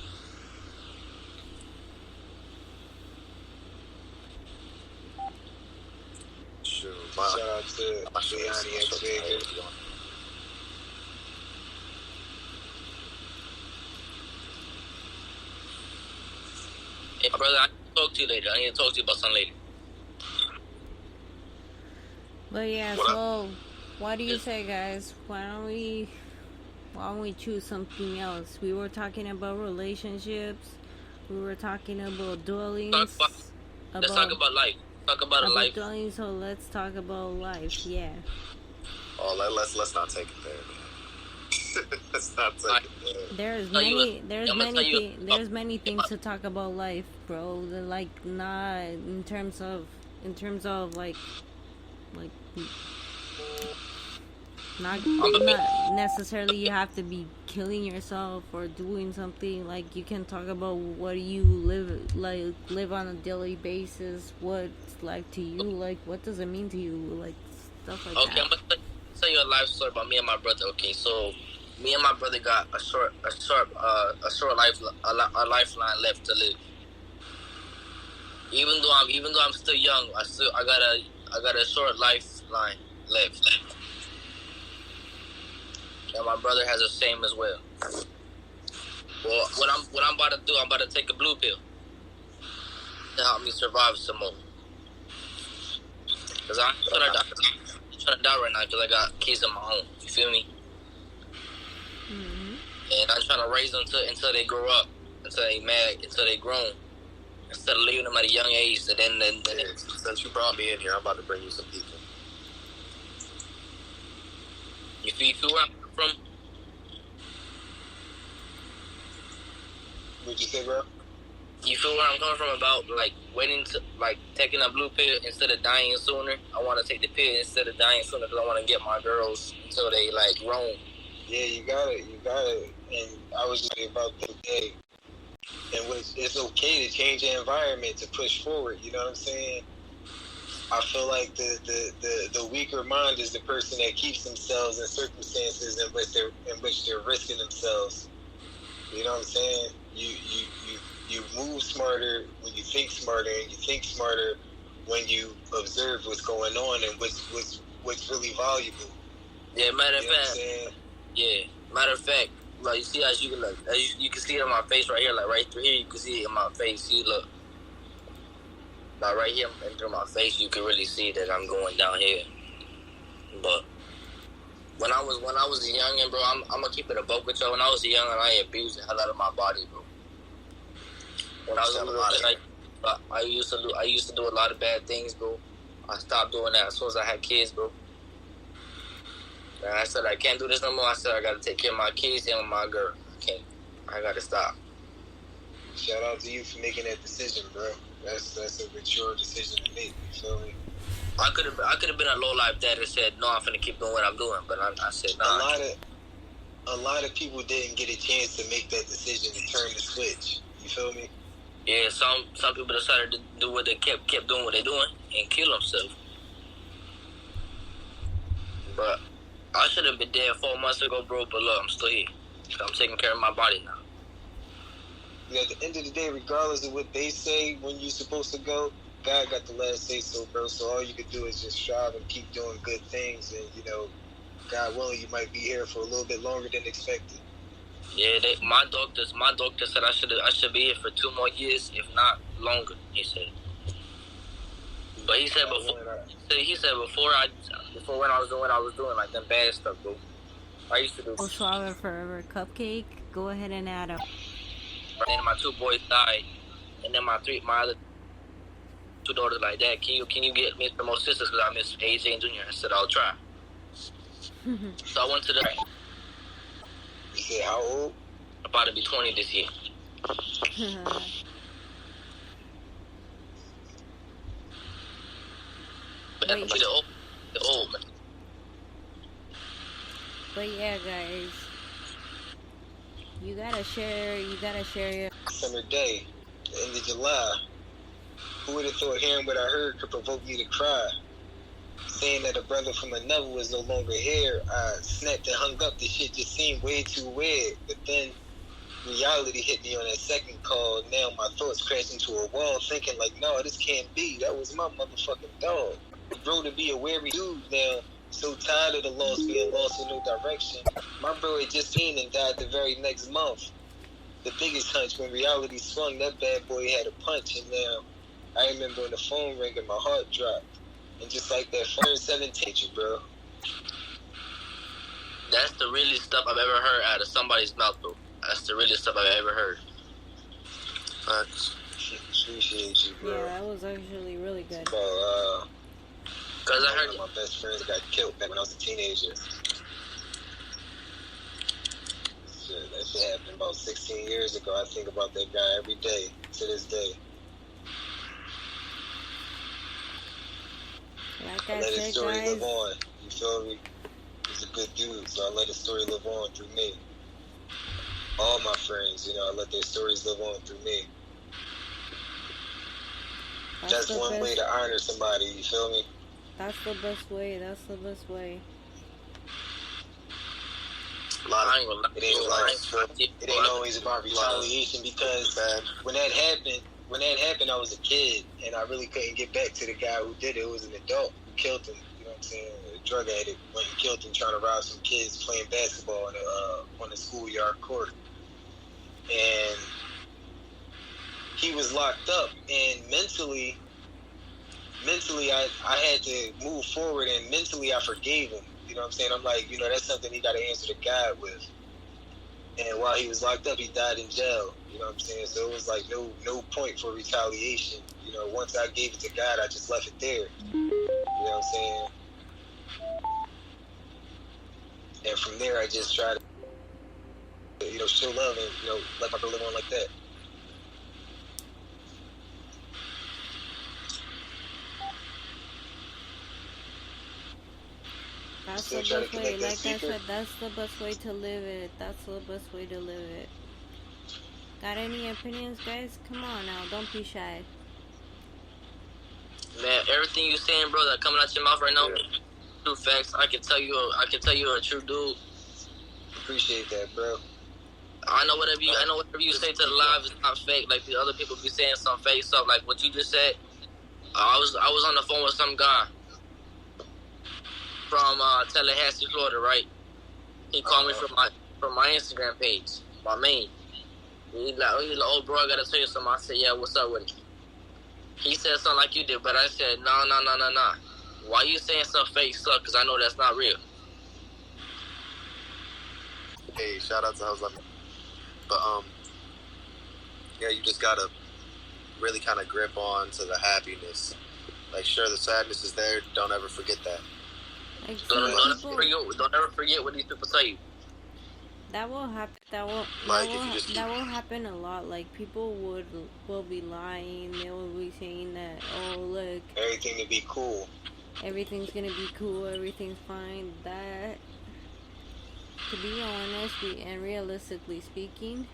Shoot, Shout out to Leonie X Vega. Hey, brother, I need to talk to you later. I need to talk to you about something later. But yeah, so what do you say, guys? Why don't we choose something else? We were talking about relationships. We were talking about dueling. Let's talk about life. talk about a life. So let's talk about life. Yeah. Oh, let's not take it there, man. Let's not take it there. There's many things to talk about life, bro. Like not in terms of like not necessarily you have to be killing yourself or doing something. Like you can talk about what you live on a daily basis, what's like to you, like what does it mean to you, like stuff like that. Okay, I'm gonna tell you a life story about me and my brother. Okay, so me and my brother got a short lifeline left to live. Even though I'm still young, I got a short lifeline left. And my brother has the same as well. Well, what I'm about to do, I'm about to take a blue pill to help me survive some more. Cause I'm trying to die right now because I got kids of my own. You feel me? Mm-hmm. And I'm trying to raise them until they grow up, until they grown, instead of leaving them at a young age. So then Since you brought me in here, I'm about to bring you some people. you feel where I'm from? What'd you say, bro? You feel where I'm coming from about like waiting to like taking a blue pill instead of dying sooner? I want to take the pill instead of dying sooner because I want to get my girls until they like grown. Yeah, you got it. And I was just about the day, and it's okay to change the environment to push forward. You know what I'm saying? I feel like the weaker mind is the person that keeps themselves in circumstances in which they're risking themselves. You know what I'm saying? You move smarter when you think smarter, and you think smarter when you observe what's going on and what's really valuable. Yeah, matter of You know what I'm fact. saying? Yeah, matter of fact. Like you see, as you can see it on my face right here, like right through here, you can see it in my face. See, look, like right here and through my face, you can really see that I'm going down here. But when I was a youngin', bro, I'm gonna keep it a buck with y'all. When I was a youngin', I abused the hell out of my body, bro. When I was a little kid, I used to do a lot of bad things, bro. I stopped doing that as soon as I had kids, bro. And I said I can't do this no more. I said I gotta take care of my kids and my girl. I gotta stop. Shout out to you for making that decision, bro. That's a mature decision to make. You feel me? I could have been a low life dad that said no, I'm finna keep doing what I'm doing, but I said no. A lot of people didn't get a chance to make that decision to turn the switch. You feel me? Yeah, some people decided to do what they kept doing what they're doing and kill themselves. But I should have been dead 4 months ago, bro. But look, I'm still here. So I'm taking care of my body now. At the end of the day, regardless of what they say when you're supposed to go, God got the last say so, bro. So all you can do is just strive and keep doing good things, and God willing, you might be here for a little bit longer than expected. Yeah, my doctor said I should be here for 2 more years, if not longer. He said. But he said before when I was doing what I was doing, like them bad stuff, bro. I used to do. Strawberry Forever Cupcake. Go ahead and add up. And then my 2 boys died, and then my other 2 daughters like, Dad, can you get me some more sisters because I miss AJ and Junior? I said I'll try. So I went to the. You said how old? About to be 20 this year. But that's the old man. But yeah, guys, you gotta share your. Summer day, the end of July. Who would have thought hearing what I heard could provoke me to cry? Saying that a brother from another was no longer here, I snapped and hung up. The shit just seemed way too weird. But then reality hit me on that second call. Now my thoughts crashed into a wall, thinking like, no, this can't be. That was my motherfucking dog. I grew to be a wary dude now. So tired of the loss, being lost in no direction. My bro had just seen and died the very next month. The biggest hunch when reality swung, that bad boy had a punch, and now I remember when the phone rang and my heart dropped. And just like that, 17, bro. That's the realest stuff I've ever heard out of somebody's mouth, bro. That's the realest stuff I've ever heard. Appreciate you, bro. Yeah, that was actually really good. So, Cause I heard one of my best friends got killed back when I was a teenager. Shit, that shit happened about 16 years ago. I think about that guy every day to this day. Like I I let his said, story guys, live on. You feel me? He's a good dude, so I let his story live on through me. All my friends, you know, I let their stories live on through me. That's the one best. way to honor somebody, you feel me? That's the best way. That's the best way. I ain't gonna lie. It ain't always about retaliation, because when that happened, I was a kid and I really couldn't get back to the guy who did it. It was an adult who killed him. You know what I'm saying? A drug addict went and killed him trying to rob some kids playing basketball on the schoolyard court. And he was locked up, and mentally I had to move forward, and mentally I forgave him. You know what I'm saying? I'm like, you know, that's something he got to answer to God with. And while he was locked up, he died in jail. You know what I'm saying? So it was like no point for retaliation. You know, once I gave it to God, I just left it there. You know what I'm saying? And from there, I just tried to, you know, show love and, you know, let my girl live on like that. That's the best way. Like I said, that's the best way to live it. That's the best way to live it. Got any opinions, guys? Come on now, don't be shy. Man, everything you saying, bro, that coming out your mouth right now, true facts. I can tell you a true dude. Appreciate that, bro. I know whatever you say to the live is not fake. Like the other people be saying some fake stuff. Like what you just said. I was on the phone with some guy from Tallahassee, Florida, right? He called me from my Instagram page, my main. He's like, oh, bro, I gotta tell you something. I said, yeah, what's up with it? He said something like you did, but I said, no. Why you saying some fake stuff? Because I know that's not real. Hey, shout out to House Love. But, yeah, you just gotta really kind of grip on to the happiness. Like, sure, the sadness is there. Don't ever forget that. Like, don't ever forget what these people tell you. That will happen. That will happen a lot. Like people will be lying. They will be saying that, oh look, everything will be cool. Everything's gonna be cool. Everything's fine. That, to be honest, and realistically speaking,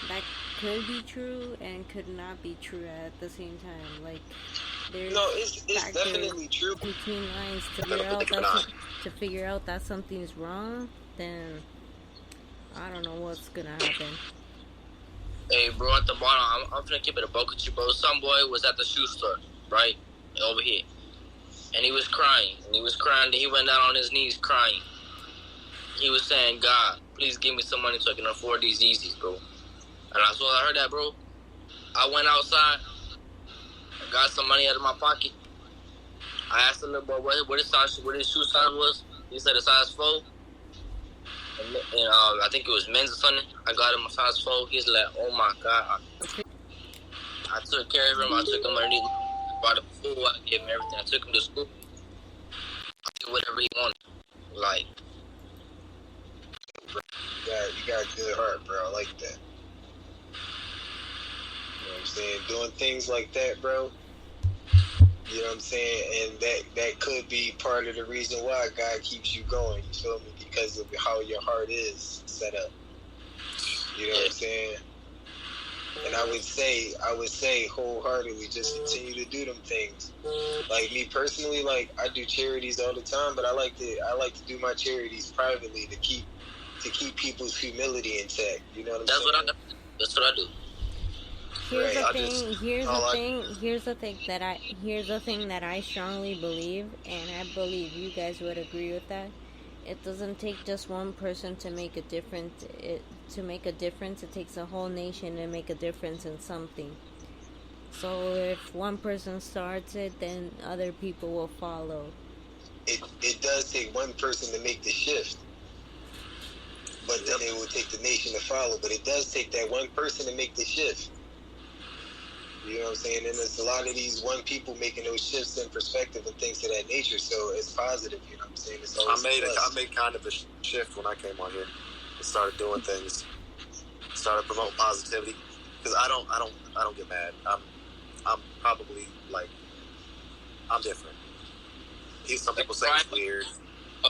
that could be true and could not be true at the same time. Like there's it's definitely true. Between lines to figure out that something's wrong. Then I don't know what's gonna happen. Hey, bro, at the bottom, I'm gonna keep it a buck with you, bro. Some boy was at the shoe store, right, over here, and he was crying. He went down on his knees crying. He was saying, God, please give me some money so I can afford these Yeezys, bro. And as soon as I heard that, bro, I went outside, I got some money out of my pocket. I asked the little boy what his shoe size was. He said a size 4. And I think it was men's or something. I got him a size 4. He's like, oh my God. I took care of him. I took him underneath. Bought him food. I gave him everything. I took him to school. I did whatever he wanted. Like. You got a good heart, bro. I like that. You know what I'm saying? Doing things like that, bro. You know what I'm saying? And that could be part of the reason why God keeps you going. You feel me? Because of how your heart is set up. You know what I'm saying? And I would say wholeheartedly, just continue to do them things. Like me personally, like I do charities all the time, but I like to do my charities privately to keep people's humility intact. You know what I'm saying? That's what I do. Here's the thing that I strongly believe, and I believe you guys would agree with that. It doesn't take just one person to make a difference. It takes a whole nation to make a difference in something. So if one person starts it, then other people will follow. It does take one person to make the shift, but then it will take the nation to follow. But it does take that one person to make the shift. You know what I'm saying? And there's a lot of these one people making those shifts in perspective and things of that nature. So it's positive. You know what I'm saying? It's always I made kind of a shift when I came on here and started doing things, started promoting positivity because I don't get mad. I'm probably like I'm different. Some people say it's weird.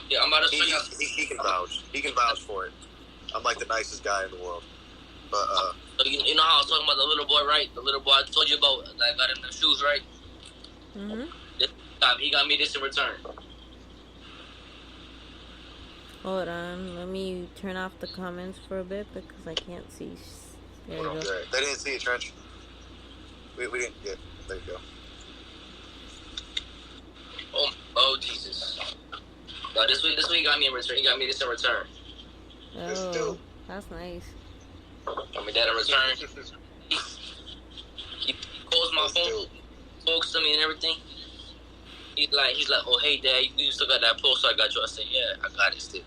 Yeah, I'm about to say he can vouch. He can vouch for it. I'm like the nicest guy in the world. But you know how I was talking about the little boy, right? The little boy I told you about that got him the shoes, right? Mhm. This time he got me this in return. Hold on, let me turn off the comments for a bit because I can't see. There you go. They didn't see it, Trench. We didn't get. There you go. Oh Jesus! No, this week he got me in return. He got me this in return. Oh, that's nice. Got me that in return. He calls my phone, talks to me and everything. He's like, oh hey Dad, you still got that poster I got you? I said, yeah, I got it still.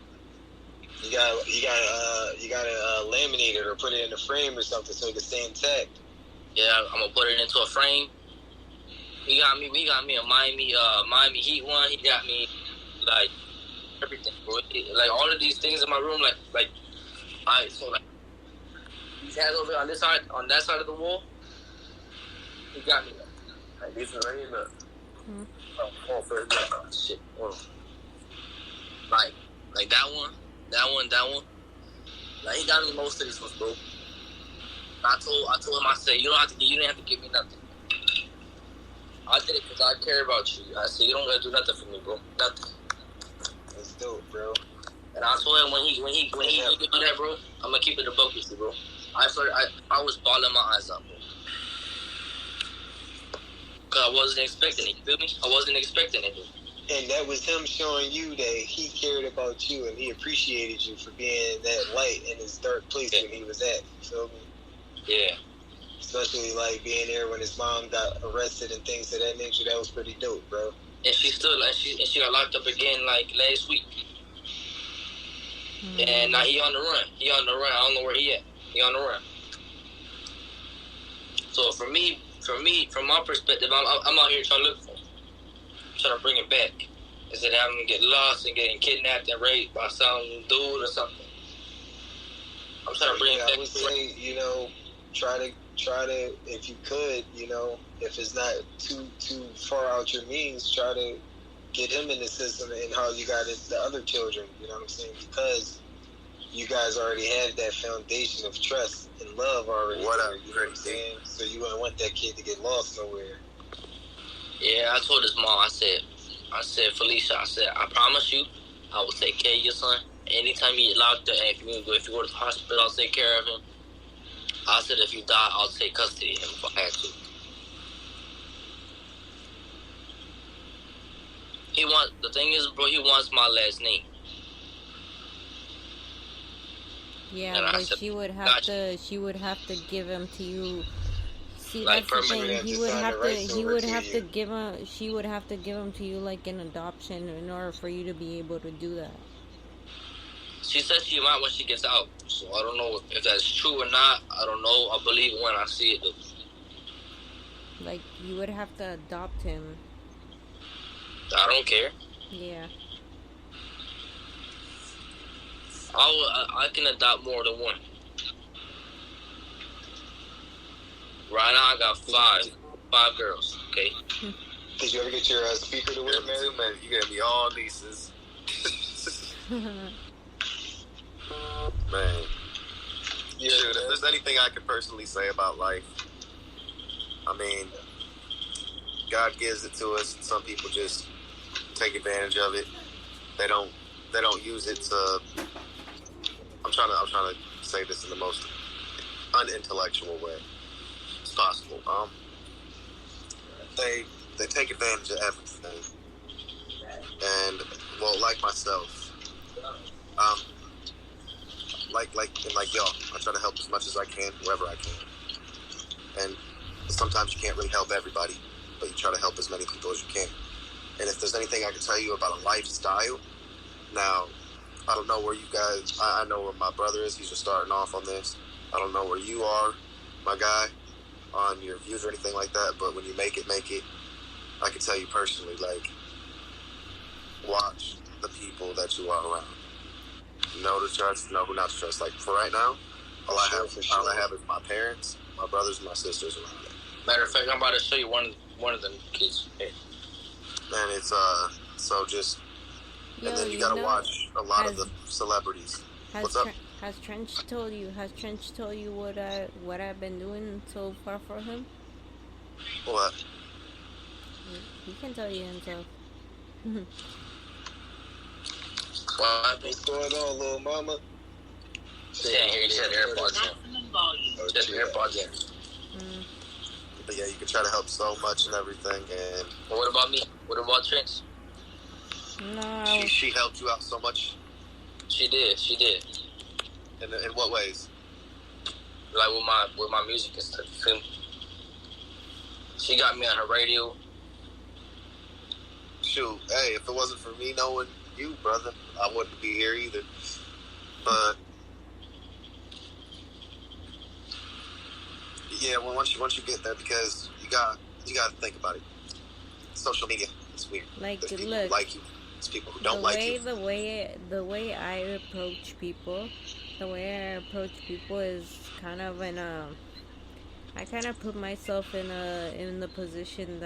You got to laminate it or put it in a frame or something so it can stay intact. Yeah, I'm gonna put it into a frame. We got me a Miami Heat one. He got me like everything, bro. Like all of these things in my room, like these hats over on this side, on that side of the wall. He got me like this one right here. Look. Oh, shit. Oh. Like that one. Like he got me most of these ones, bro. I told him, I said, you didn't have to give me nothing. I did it because I care about you. I said, you don't gotta do nothing for me, bro. Nothing. That's dope, bro. And I told him when he do that, bro, I'm gonna keep it a buck with you, bro. I was balling my eyes out, bro. Cause I wasn't expecting it. You feel me? I wasn't expecting it. And that was him showing you that he cared about you and he appreciated you for being that light in his dark place when he was at. You feel me? Yeah. Especially like being there when his mom got arrested and things of that nature. That was pretty dope, bro. And she still she got locked up again like last week. And now he on the run. I don't know where he at. He on the run. So for me, from my perspective, I'm out here trying to look for him. I'm trying to bring him back. Instead of having him get lost and getting kidnapped and raped by some dude or something. I'm trying to bring him back. I would say, try to, if you could, if it's not too far out your means, try to get him in the system and how you got the other children, you know what I'm saying? Because you guys already have that foundation of trust and love already. What up? You know what I'm saying? So you wouldn't want that kid to get lost nowhere. Yeah, I told his mom, I said, Felicia, I promise you, I will take care of your son. Anytime you get locked up, and if you go to the hospital, I'll take care of him. I said, if you die, I'll take custody of him if I had to. The thing is, bro, he wants my last name. Yeah, but she would have to give him to you. See, like that's the thing. she Would have to give him to you like an adoption in order for you to be able to do that. She says she might when she gets out. So I don't know if that's true or not. I don't know. I believe it when I see it, though. Like, you would have to adopt him. I don't care. Yeah. I can adopt more than one. Right now I got five girls. Okay. Did you ever get your speaker to work, man? You gave me all nieces. Man. Yeah, dude, if there's anything I can personally say about life, I mean, God gives it to us. Some people just take advantage of it. They don't use it to. I'm trying to say this in the most unintellectual way as possible. They take advantage of everything, and well, like myself, like y'all, I try to help as much as I can, wherever I can. And sometimes you can't really help everybody, but you try to help as many people as you can. And if there's anything I can tell you about a lifestyle, now, I don't know where you guys, I know where my brother is, he's just starting off on this. I don't know where you are, my guy, on your views or anything like that, but when you make it, I can tell you personally, like, watch the people that you are around. Know to trust, know who not to trust. Like, for right now, all I have is my parents, my brothers, and my sisters around me. Matter of fact, I'm about to show you one of the kids. Hey. And it's, so just, Yo, and then you gotta watch a lot of the celebrities. What's up? Has Trench told you what I've been doing so far for him? What? He can tell you himself. What's going on, little mama? Yeah, here you said AirPods in. Just AirPods in. But yeah, you can try to help so much and everything. And what about me? What about Trench? No. She helped you out so much. She did. In what ways? Like with my music and stuff. You feel me? She got me on her radio. Shoot, hey, if it wasn't for me knowing you, brother, I wouldn't be here either. But yeah, well, once you get there, because you got to think about it. Social media, it's weird. Like, there's people look, who like you. There's people who don't like you. The way I approach people, is kind of I kind of put myself in the position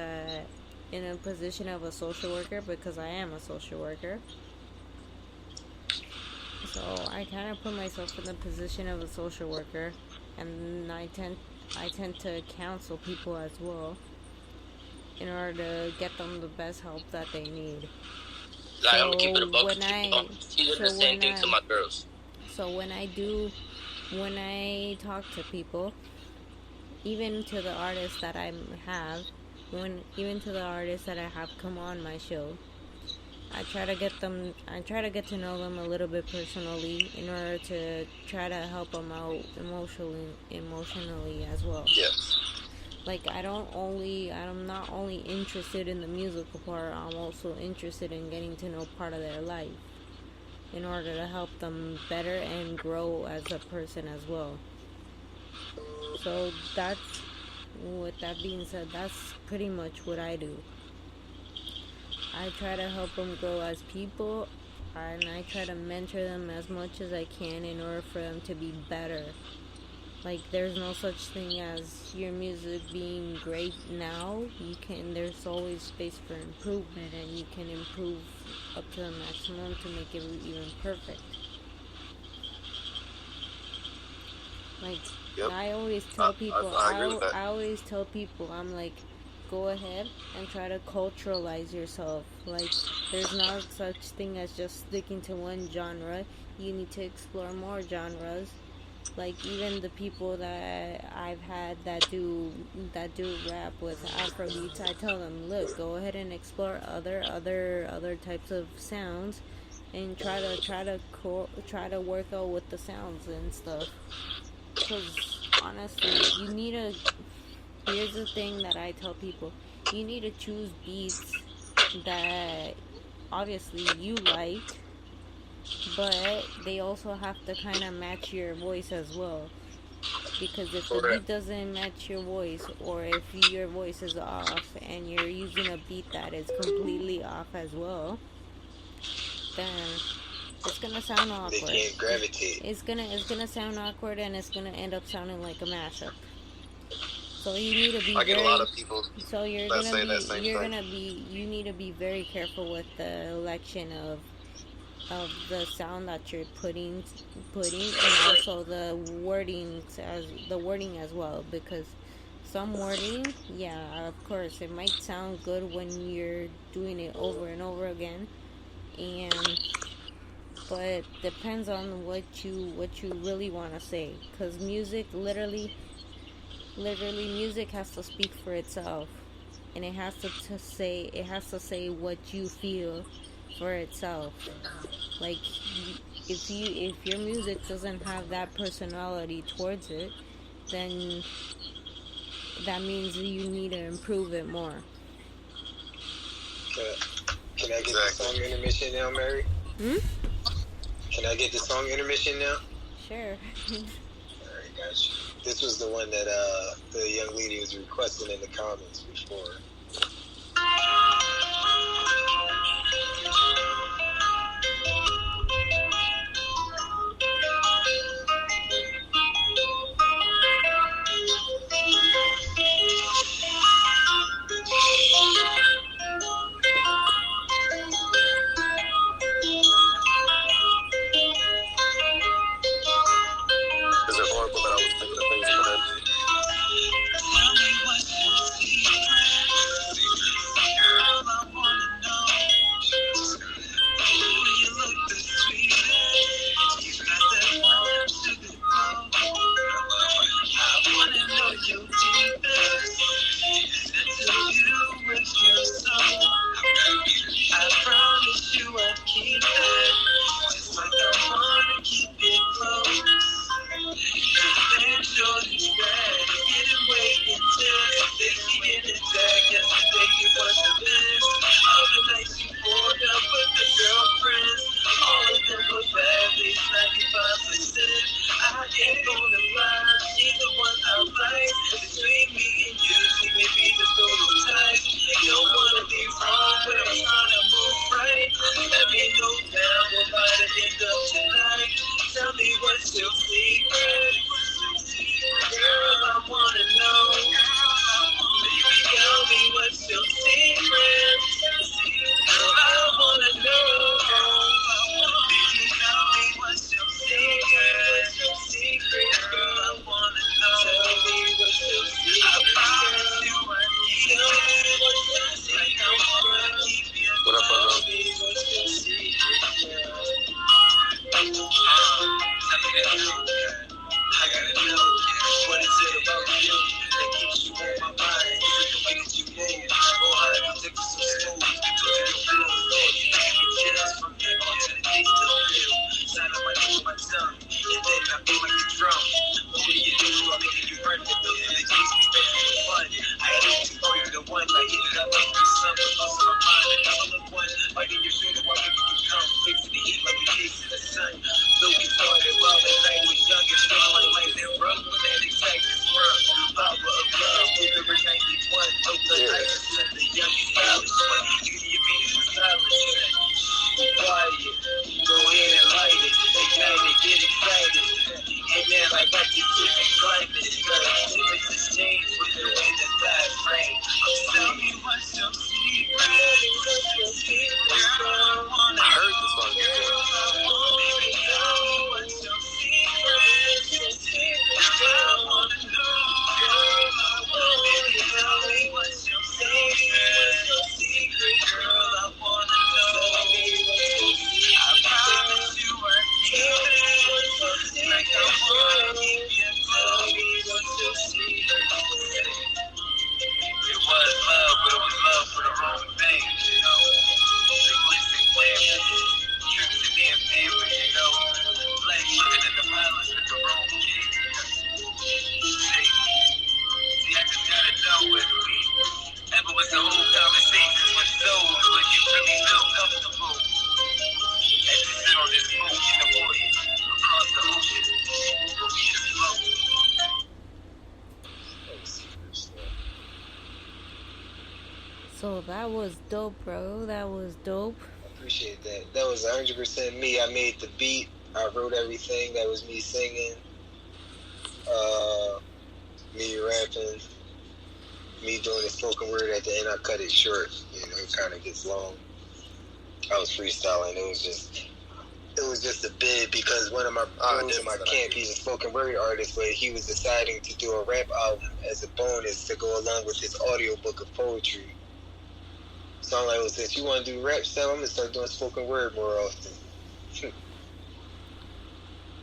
of a social worker, because I am a social worker. So I kind of put myself in the position of a social worker, and I tend to counsel people as well, in order to get them the best help that they need. Like, I'm gonna keep it a buck. She did the same thing to my girls. So when I talk to people, even to the artists that I have come on my show, I try to get to know them a little bit personally, in order to try to help them out emotionally as well. Yes. Like, I'm not only interested in the musical part, I'm also interested in getting to know part of their life, in order to help them better and grow as a person as well. So with that being said, that's pretty much what I do. I try to help them grow as people, and I try to mentor them as much as I can in order for them to be better. Like, there's no such thing as your music being great now. There's always space for improvement, and you can improve up to the maximum to make it even perfect. Like, yep. I always tell people, I always tell people, I'm like, go ahead and try to culturalize yourself. Like, there's no such thing as just sticking to one genre. You need to explore more genres. Like, even the people that I've had that do rap with Afrobeats, I tell them, look, go ahead and explore other types of sounds, and try to work out with the sounds and stuff. Because honestly, here's the thing that I tell people: you need to choose beats that obviously you like, but they also have to kind of match your voice as well. Because if the beat doesn't match your voice, or if your voice is off and you're using a beat that is completely off as well, then it's gonna sound awkward. They can't gravitate. It's gonna sound awkward, and it's gonna end up sounding like a mashup. So you need to be I get a lot of people so you're that gonna say be that same you're thing. gonna be you need to be very careful with the election of the sound that you're putting, and also the wording as well, because some wording, yeah, of course, it might sound good when you're doing it over and over again, but depends on what you really want to say, because music literally music has to speak for itself, and it has to say what you feel for itself. Like, if your music doesn't have that personality towards it, then that means you need to improve it more. Can I get the song intermission now, Mary? Can I get the song intermission now? Sure. Alright, gotcha. This was the one that the young lady was requesting in the comments before. Is it horrible that I was thinking of things for him? I promise you I'll keep that. Just like I wanna keep it close. Cause shorty's bad. Didn't wait until they see in the tag. Yesterday you was the best. All the nights you pulled up with the girlfriends. All of them were bad. They 95%. I ain't gonna lie. She's the one I like. Between me and you, she may be the prototype. Don't wanna be wrong, but I'm trying to move right. Let me know now what might end up tonight. Tell me what's your secret. Girl, I wanna know. Baby, tell me what's your secret. Girl, I wanna know. Baby, tell me what's your secret. Girl, I wanna know. Tell me what's your secret. I promise you I keep it. What up, bro? I gotta know what is it about you that keeps you on my mind? Is it the way that you move? Or how you take it so smooth? To your flow, Lord, you give me chills from here on to the taste of the feel. Sound of my name, my tongue, and then I feel like a drum. What do you do? I'm making you burn the bill, and it keeps me ready for fun. I hate you for you, the one I hit it up like the sun, but lost my mind. Another one, biting your shoulder while making you come, fixing the heat like we chasing the sun. Though we started while the night was young and strong, like light that run when that excitement sprung. Power of love, over 91, of the tightest and the youngest stylish one. You see your penis in silence. Quiet, go ahead and light it, ignite it, get excited. And then like I can keep it climbing, cause it's a change with the way that God framed. Tell me what's your secret. I heard this song before. Baby, tell me what's your secret. I wanna know. Baby, tell me what's your secret. Girl, I wanna know. I promise you I keep it. Like I wanna keep you. Tell me what's your secret. It was love, but it was love for the wrong things, you know. Simplistic plans, tricks and DMV, but you know, like living in the palace with the wrong king. See, I just gotta know if we ever was the whole conversations with souls when you really feel comfortable. As you sit on this boat in the water, across the ocean, where we just float. So that was dope, bro. That was dope. I appreciate that. That was 100% me. I made the beat. I wrote everything. That was me singing. Me rapping. Me doing the spoken word at the end. I cut it short. You know, it kind of gets long. I was freestyling. It was just a bid because one of my bros in my camp, he's a spoken word artist, but he was deciding to do a rap album as a bonus to go along with his audiobook of poetry. So I'm like, well, since you want to do rap stuff, I'm going to start doing spoken word more often.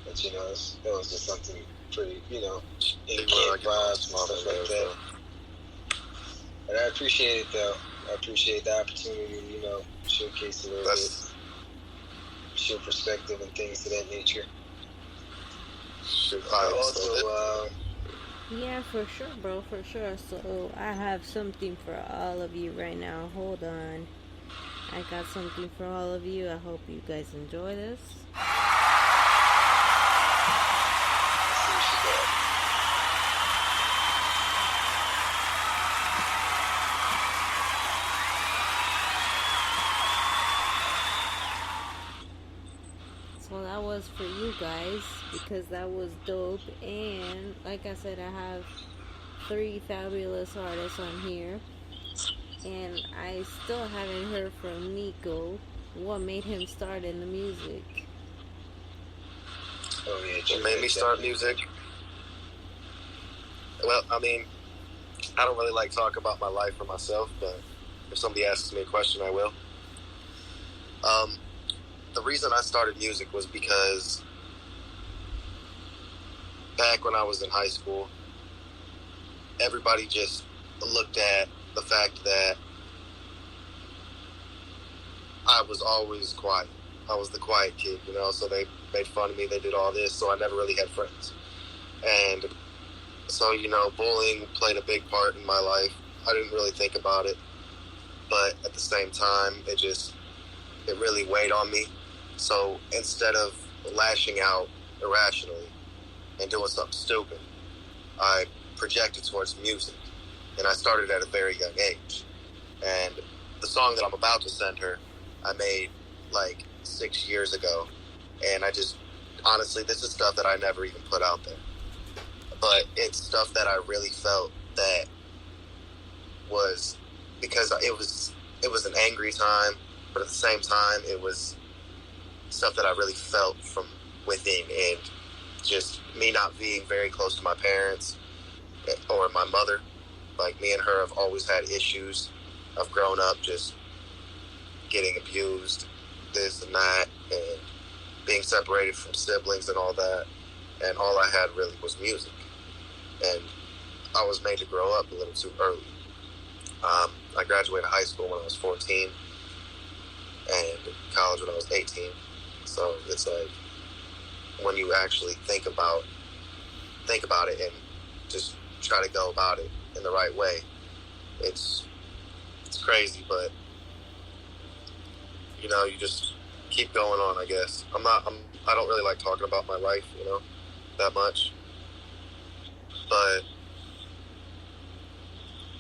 But, you know, that was just something pretty, you know, in camp vibes and stuff like that. But I appreciate it, though. I appreciate the opportunity, you know, showcase a little bit. Show perspective and things of that nature. Yeah, for sure, bro, for sure. So I have something for all of you right now. Hold on. I got something for all of you. I hope you guys enjoy this. for you guys because that was dope. And like I said, I have 3 fabulous artists on here, and I still haven't heard from Nico. What made him start in the music? Oh yeah, What made me start music? Well, I mean, I don't really like talking about my life or myself, but if somebody asks me a question, I will. The reason I started music was because back when I was in high school, everybody just looked at the fact that I was always quiet. I was the quiet kid, you know, so they made fun of me. They did all this, so I never really had friends. And so, you know, bullying played a big part in my life. I didn't really think about it, but at the same time, it really weighed on me. So instead of lashing out irrationally and doing something stupid, I projected towards music. And I started at a very young age. And the song that I'm about to send her, I made like 6 years ago. And I just, honestly, this is stuff that I never even put out there. But it's stuff that I really felt that was, because it was an angry time, but at the same time, it was stuff that I really felt from within. And just me not being very close to my parents or my mother, like me and her have always had issues. I've grown up just getting abused, this and that, and being separated from siblings and all that. And all I had really was music. And I was made to grow up a little too early. I graduated high school when I was 14 and college when I was 18. So it's like when you actually think about it and just try to go about it in the right way, it's crazy, but you know, you just keep going on, I guess. I don't really like talking about my life, you know, that much. But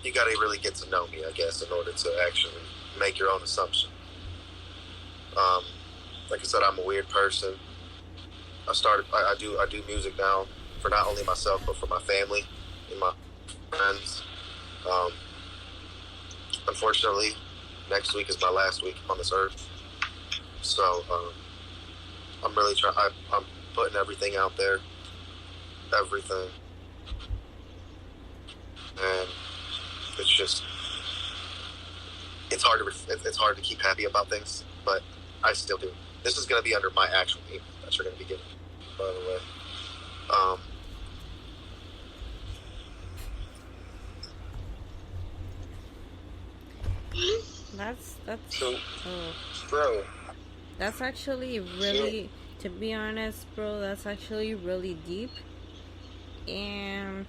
you got to really get to know me, I guess, in order to actually make your own assumption. Like I said, I'm a weird person. I do music now for not only myself, but for my family and my friends. Unfortunately, next week is my last week on this earth. So I'm really trying. I'm putting everything out there, everything, and it's hard to keep happy about things, but I still do. This is going to be under my actual name that you're going to be getting, by the way. Bro. That's actually really, to be honest, bro, that's actually really deep. And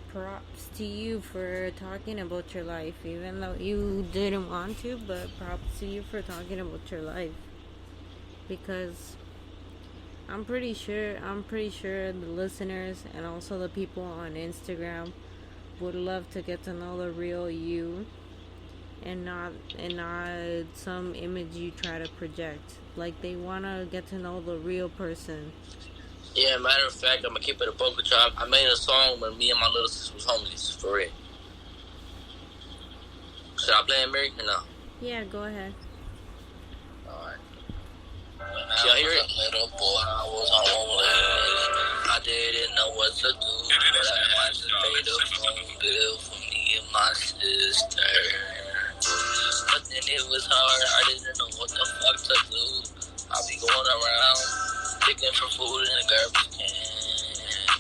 props to you for talking about your life, even though you didn't want to, but props to you for talking about your life. Because I'm pretty sure the listeners and also the people on Instagram would love to get to know the real you, and not some image you try to project. Like, they want to get to know the real person. Yeah, matter of fact, I'm gonna keep it a poker chop. I made a song when me and my little sister was homies, for real. Should I play it, Mary, or no? Yeah, go ahead. Alright. Y'all hear it? Little boy, I was homeless. I didn't know what to do, but I had to pay the phone bill for me and my sister. But then it was hard, I didn't know what the fuck to do. I be going around picking for food in a garbage can,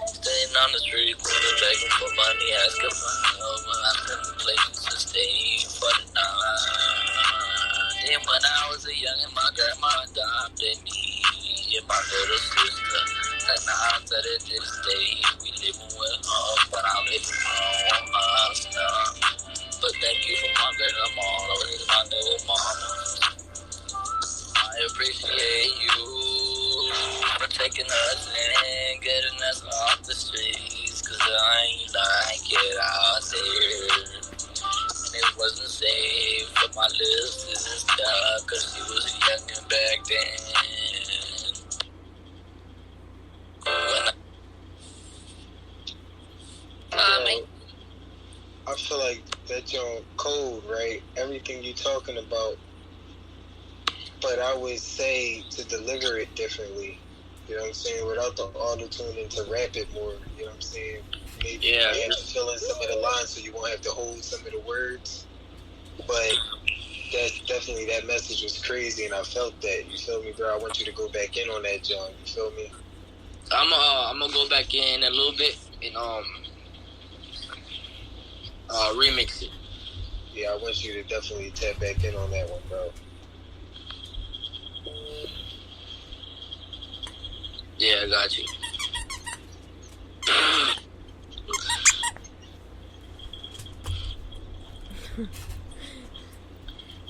staying on the street, begging for money, asking for help, when I couldn't place to stay for the night. Then when I was a youngin', my grandma adopted me and my little sister, and now to this day, we living with her, but I'm living on us now. But thank you for my grandma, always my little mama. I appreciate you for taking us and getting us off the streets, cause I ain't like it out there. And it wasn't safe for my little sister, cause she was young and back then. feel like that your code, right? Everything you talking about, but I would say to deliver it differently. You know what I'm saying? Without the auto tune and to rap it more. You know what I'm saying? Maybe you might have to fill in some of the lines so you won't have to hold some of the words. But that's definitely, that message was crazy, and I felt that. You feel me, bro? I want you to go back in on that, John. You feel me? I'm gonna go back in a little bit and remix it. Yeah, I want you to definitely tap back in on that one, bro. Yeah, I got you.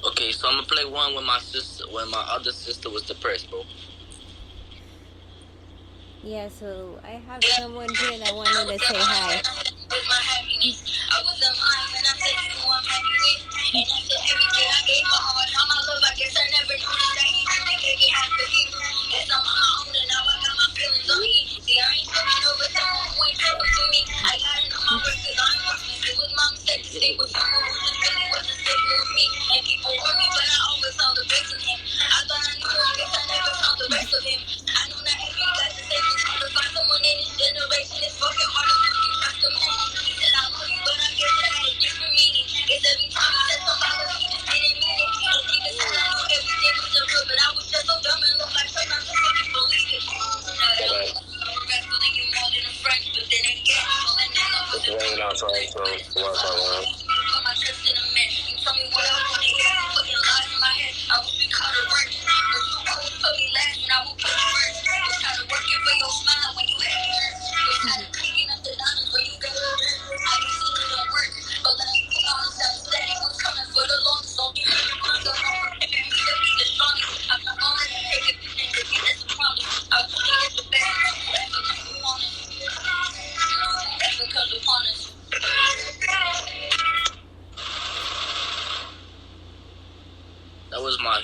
Okay, so I'm gonna play one when my other sister was depressed, bro. Yeah, so I have someone here that wanted to say hi.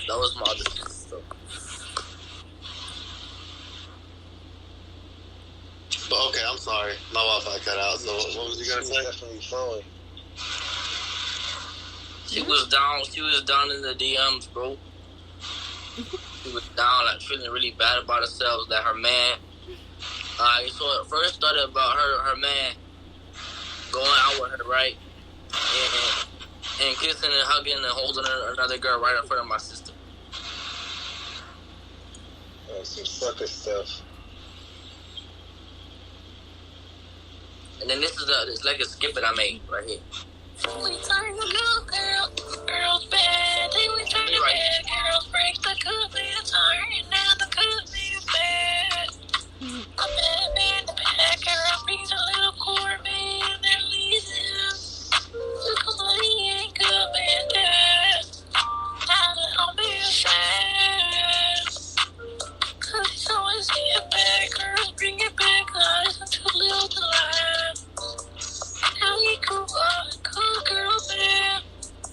That was my other sister. But okay, I'm sorry. My Wi-Fi cut out. So what was you gonna say? Definitely flowing. She was down in the DMs, bro. She was down, like feeling really bad about herself. That her man. So it first started about her man going out with her, right? And kissing and hugging and holding another girl right in front of my sister. Some sucker stuff. And then it's like a skip that I made right here. We turn the good girls bad. Then we turn the bad girls break the good man turn. Now the good man's bad. A bad man, the bad girl brings a little poor man that leaves him. Because he ain't good man dad. Now the whole man's sad. Cause he's always see a bad girl, bring it back, guys, until little to life. Now he grew up, cool girl, man.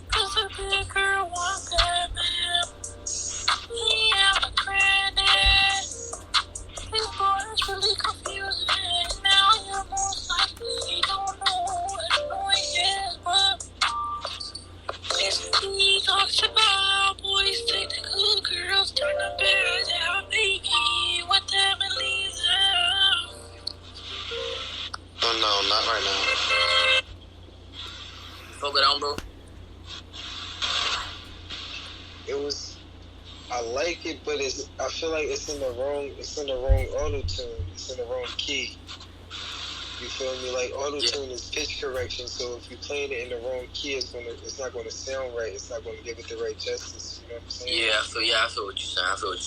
Cause a bad girl want that man. He have a granddad. His boy's really confusing. Now you're most likely don't know what boy is, but he talks about boys take the cool girls, turn the bad out, baby, with them and leave them. Oh no, not right now. Fuck it on, bro. It was. I like it, but I feel like it's in the wrong auto tune. It's in the wrong key. You feel me? Like auto tune is pitch correction, so if you're playing it in the wrong key, it's not gonna sound right. It's not gonna give it the right justice. You know what I'm saying? Yeah, I feel what you're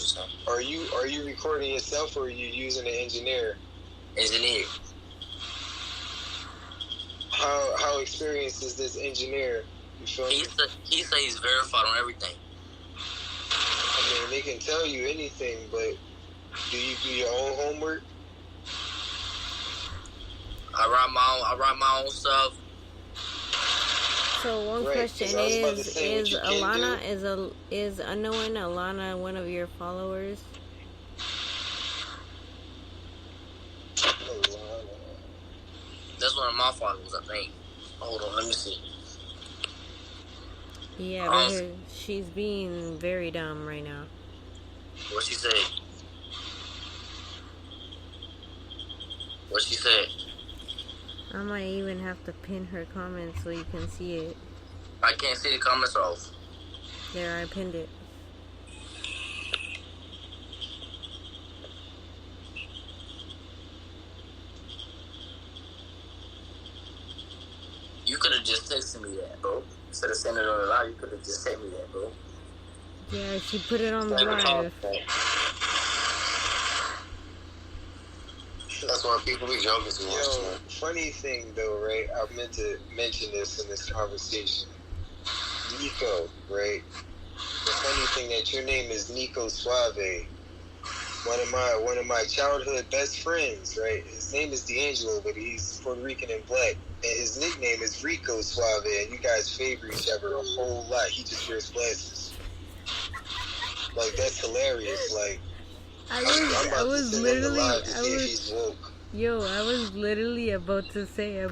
saying. Are you recording yourself, or are you using an engineer? Engineer. How experienced is this engineer? You feel me? He said he's verified on everything. I mean, they can tell you anything, but do you do your own homework? I write my own stuff. So one question is Alana is unknown Alana one of your followers? That's one of my followers, I think. Hold on, let me see. Yeah, because she's being very dumb right now. What she say? What she said? I might even have to pin her comment so you can see it. I can't see the comments off. There, I pinned it. You could have just texted me that, bro. Instead of sending it on the live, you could have just texted me that, bro. Yeah, she put it on the live. That's why people be joking too much. Yo, funny thing though, right? I meant to mention this in this conversation. Nico, right? The funny thing that your name is Nico Suave. One of my childhood best friends, right? His name is D'Angelo, but he's Puerto Rican and black. And his nickname is Rico Suave, and you guys favor each other a whole lot. He just wears glasses. Like, that's hilarious. Like, I was literally about to say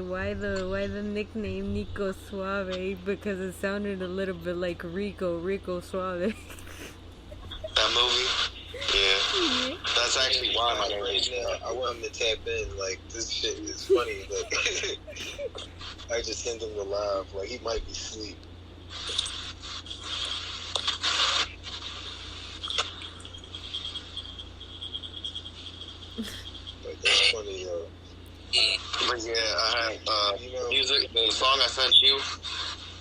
why the nickname Nico Suave, because it sounded a little bit like Rico Suave. That movie? Yeah. That's actually why my name is. I want him to tap in. Like, this shit is funny. Like, I just sent him the live. Like, he might be asleep. Like, that's funny, though. But yeah, I have music. The song I sent you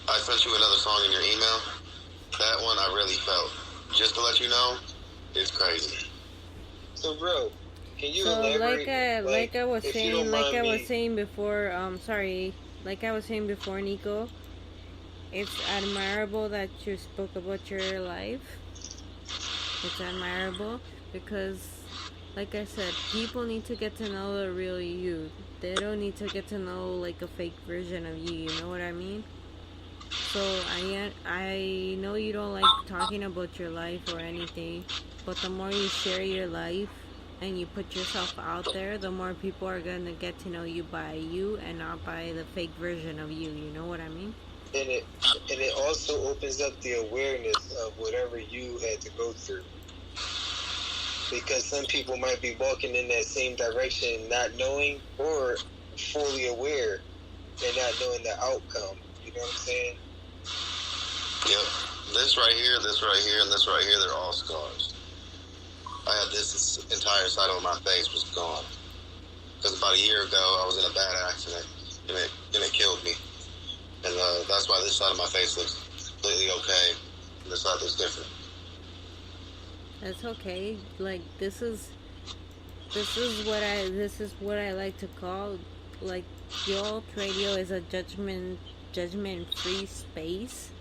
another song in your email. That one I really felt. Just to let you know, it's crazy. So, bro, can you elaborate? Like I was saying before, Nico, it's admirable that you spoke about your life. It's admirable because, like I said, people need to get to know the real you. They don't need to get to know like a fake version of you. You know what I mean? So I know you don't like talking about your life or anything, but the more you share your life and you put yourself out there, the more people are gonna get to know you by you and not by the fake version of you. You know what I mean? And it also opens up the awareness of whatever you had to go through. Because some people might be walking in that same direction, not knowing, or fully aware and not knowing the outcome. You know what I'm saying? Yep. This right here, and this right here, they're all scars. I had this entire side of my face was gone. Because about a year ago, I was in a bad accident, and it killed me. And that's why this side of my face looks completely okay, and this side looks different. That's okay. Like, this is what I like to call, like, Y'all Radio is a judgment-free space.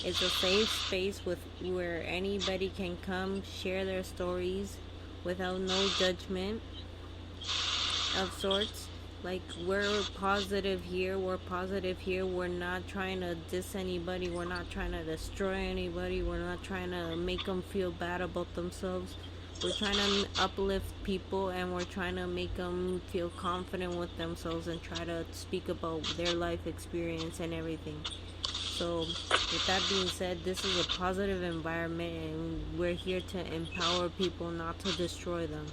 It's a safe space where anybody can come share their stories without no judgment of sorts. Like, we're positive here. We're not trying to diss anybody. We're not trying to destroy anybody. We're not trying to make them feel bad about themselves. We're trying to uplift people, and we're trying to make them feel confident with themselves and try to speak about their life experience and everything. So, with that being said, this is a positive environment, and we're here to empower people, not to destroy them.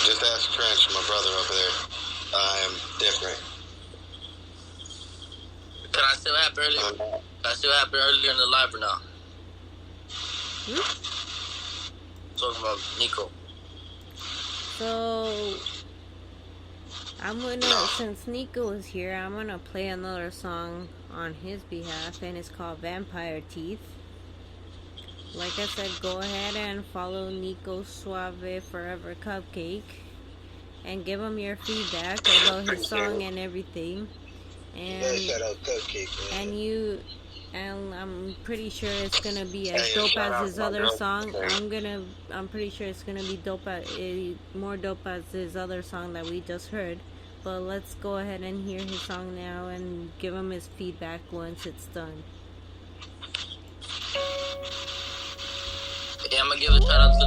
Just ask Trench, my brother over there. I am different. Can I still happen earlier in the live or not? Talking about Nico. So, since Nico is here, I'm gonna play another song on his behalf, and it's called Vampire Teeth. Like I said, go ahead and follow Nico Suave Forever Cupcake and give him your feedback about his song and everything. And shout out Cupcake, man. And I'm pretty sure it's gonna be as dope as his other song. I'm pretty sure it's gonna be more dope as his other song that we just heard. But let's go ahead and hear his song now and give him his feedback once it's done. Yeah, I'm gonna give a shout out to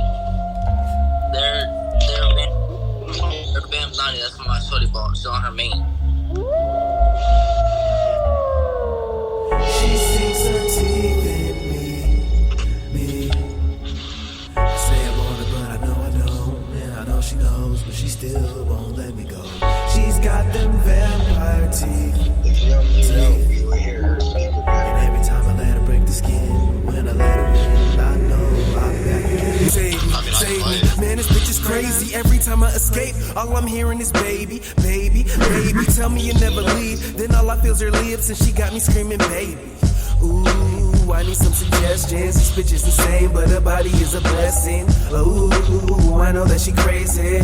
their band Lonnie. That's my shorty ball. She's on her main. escape. All I'm hearing is baby, baby, baby. Tell me you never leave. Then all I feel is her lips, and she got me screaming, baby. Ooh, I need some suggestions. This bitch is insane, but her body is a blessing. Ooh, I know that she crazy,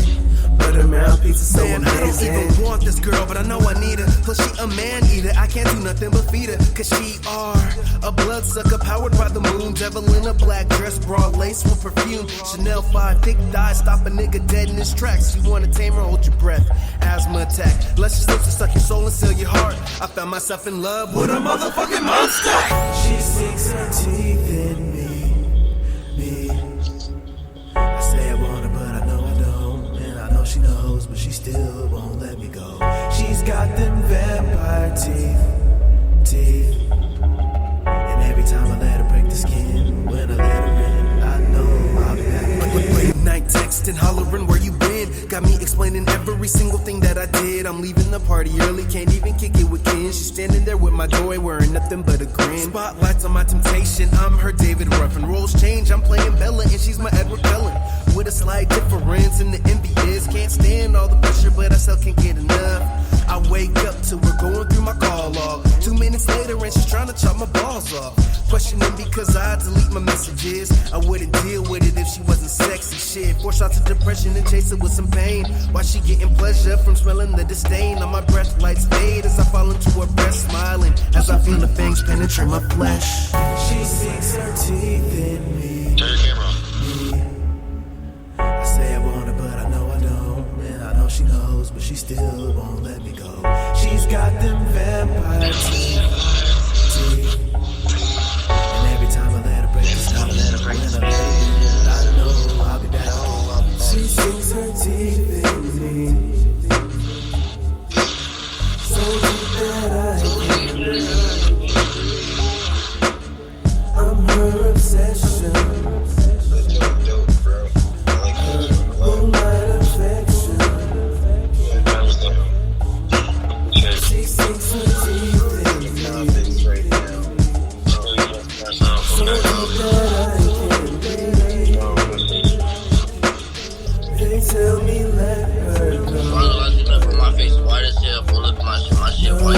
but her mouthpiece is so amazing. I don't even want this girl, but I know I need her. Plus she a man eater, I can't do nothing but feed her. Cause she are a bloodsucker powered by the moon. Devil in a black dress, broad lace with perfume. Chanel 5, thick thighs, stop a nigga dead in his tracks. You wanna tame her, hold your breath. Asthma attack, luscious lips to suck your soul and seal your heart. I found myself in love with a motherfucking monster. She sinks her teeth in me. I say I want her, but I know I don't. And I know she knows, but she still won't let me go. She's got them vampire teeth. And every time I let her break the skin, when I let her in, I know I'll be back. Late night texting, hollering where you been. Got me explaining every single thing that I did. I'm leaving the party early, can't even kick it with Ken. She's standing there with my joy, wearing nothing but a grin. Spotlights on my temptation, I'm her David Ruffin. Roles change, I'm playing Bella, and she's my Edward Cullen. With a slight difference in the NBA. Can't stand all the pressure, but I still can't get enough. I wake up to her going through my call log. 2 minutes later and she's trying to chop my balls off. Questioning because I delete my messages. I wouldn't deal with it if she wasn't sexy. Shit, 4 shots of depression and chase it with some pain. Why she getting pleasure from smelling the disdain on my breath? Lights fade as I fall into her breast, smiling as I feel the fangs penetrate my flesh. She sinks her teeth in me. Turn your camera on. I say I want her, but I know I don't. And I know she knows, but she still won't let me go. She's got them vampire teeth. And every time I let her break the stop, when I let her in, I know I'll be back. She sinks her teeth in me. So deep that I can't breathe. I'm her obsession. Dope, bro. I like that. Moonlight affection. She sinks her teeth in me. Confidence right now. So deep that I can't breathe. They tell me let her go. I just left from my face white as hell, bro. Look at my shit. My shit white.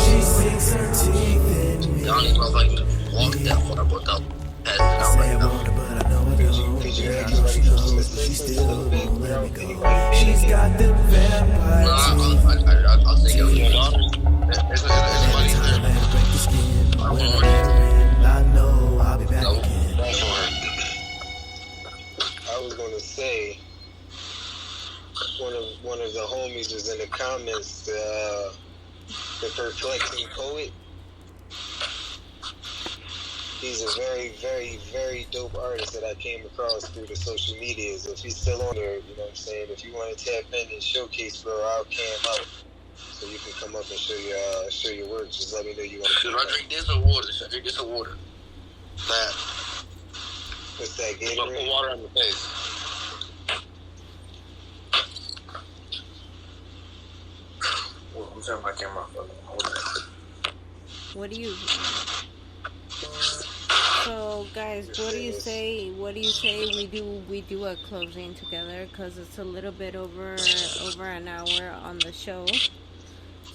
She sinks her teeth in me. Y'all need motherfuckers walk that far without passing out Say right I now. want her, but I know I don't. Could you I ask know she somebody knows, for but she assistance a still little bit, won't bro? let me go. She's got them vampire teeth. I'll take Your it. daughter? It's Every money time I there. let her break the skin, when I let her in, I know I'll be back Nope. again. That's for her. I was gonna say one of the homies was in the comments, the Perplexing Poet. He's a very, very, very dope artist that I came across through the social medias. If he's still on there, you know what I'm saying? If you want to tap in and showcase, bro, I'll cam out. So you can come up and show your work. Just let me know you want to. Should I drink this or water? Should I drink this or water? That. What's that, Put Gatorade? water on your face. Well, I'm turning my camera off. What do you? So guys, what do you say? What do you say we do a closing together? Cause it's a little bit over an hour on the show.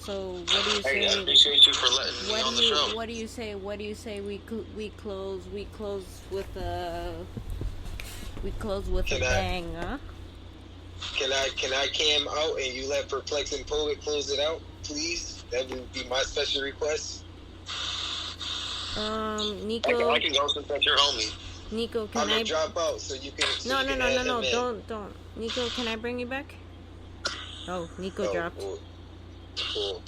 So what do you Hey, I say? appreciate you for letting me on the show. What do you say? What do you say? We close with a Can I- bang, huh? Can I cam out and you let Perplexing Poet close it out, please? That would be my special request. Nico. I can go since that's your homie. Nico, I'm can gonna I? drop out so you can. No, add him in. don't. Nico, can I bring you back? Oh, Nico Oh, dropped. Cool.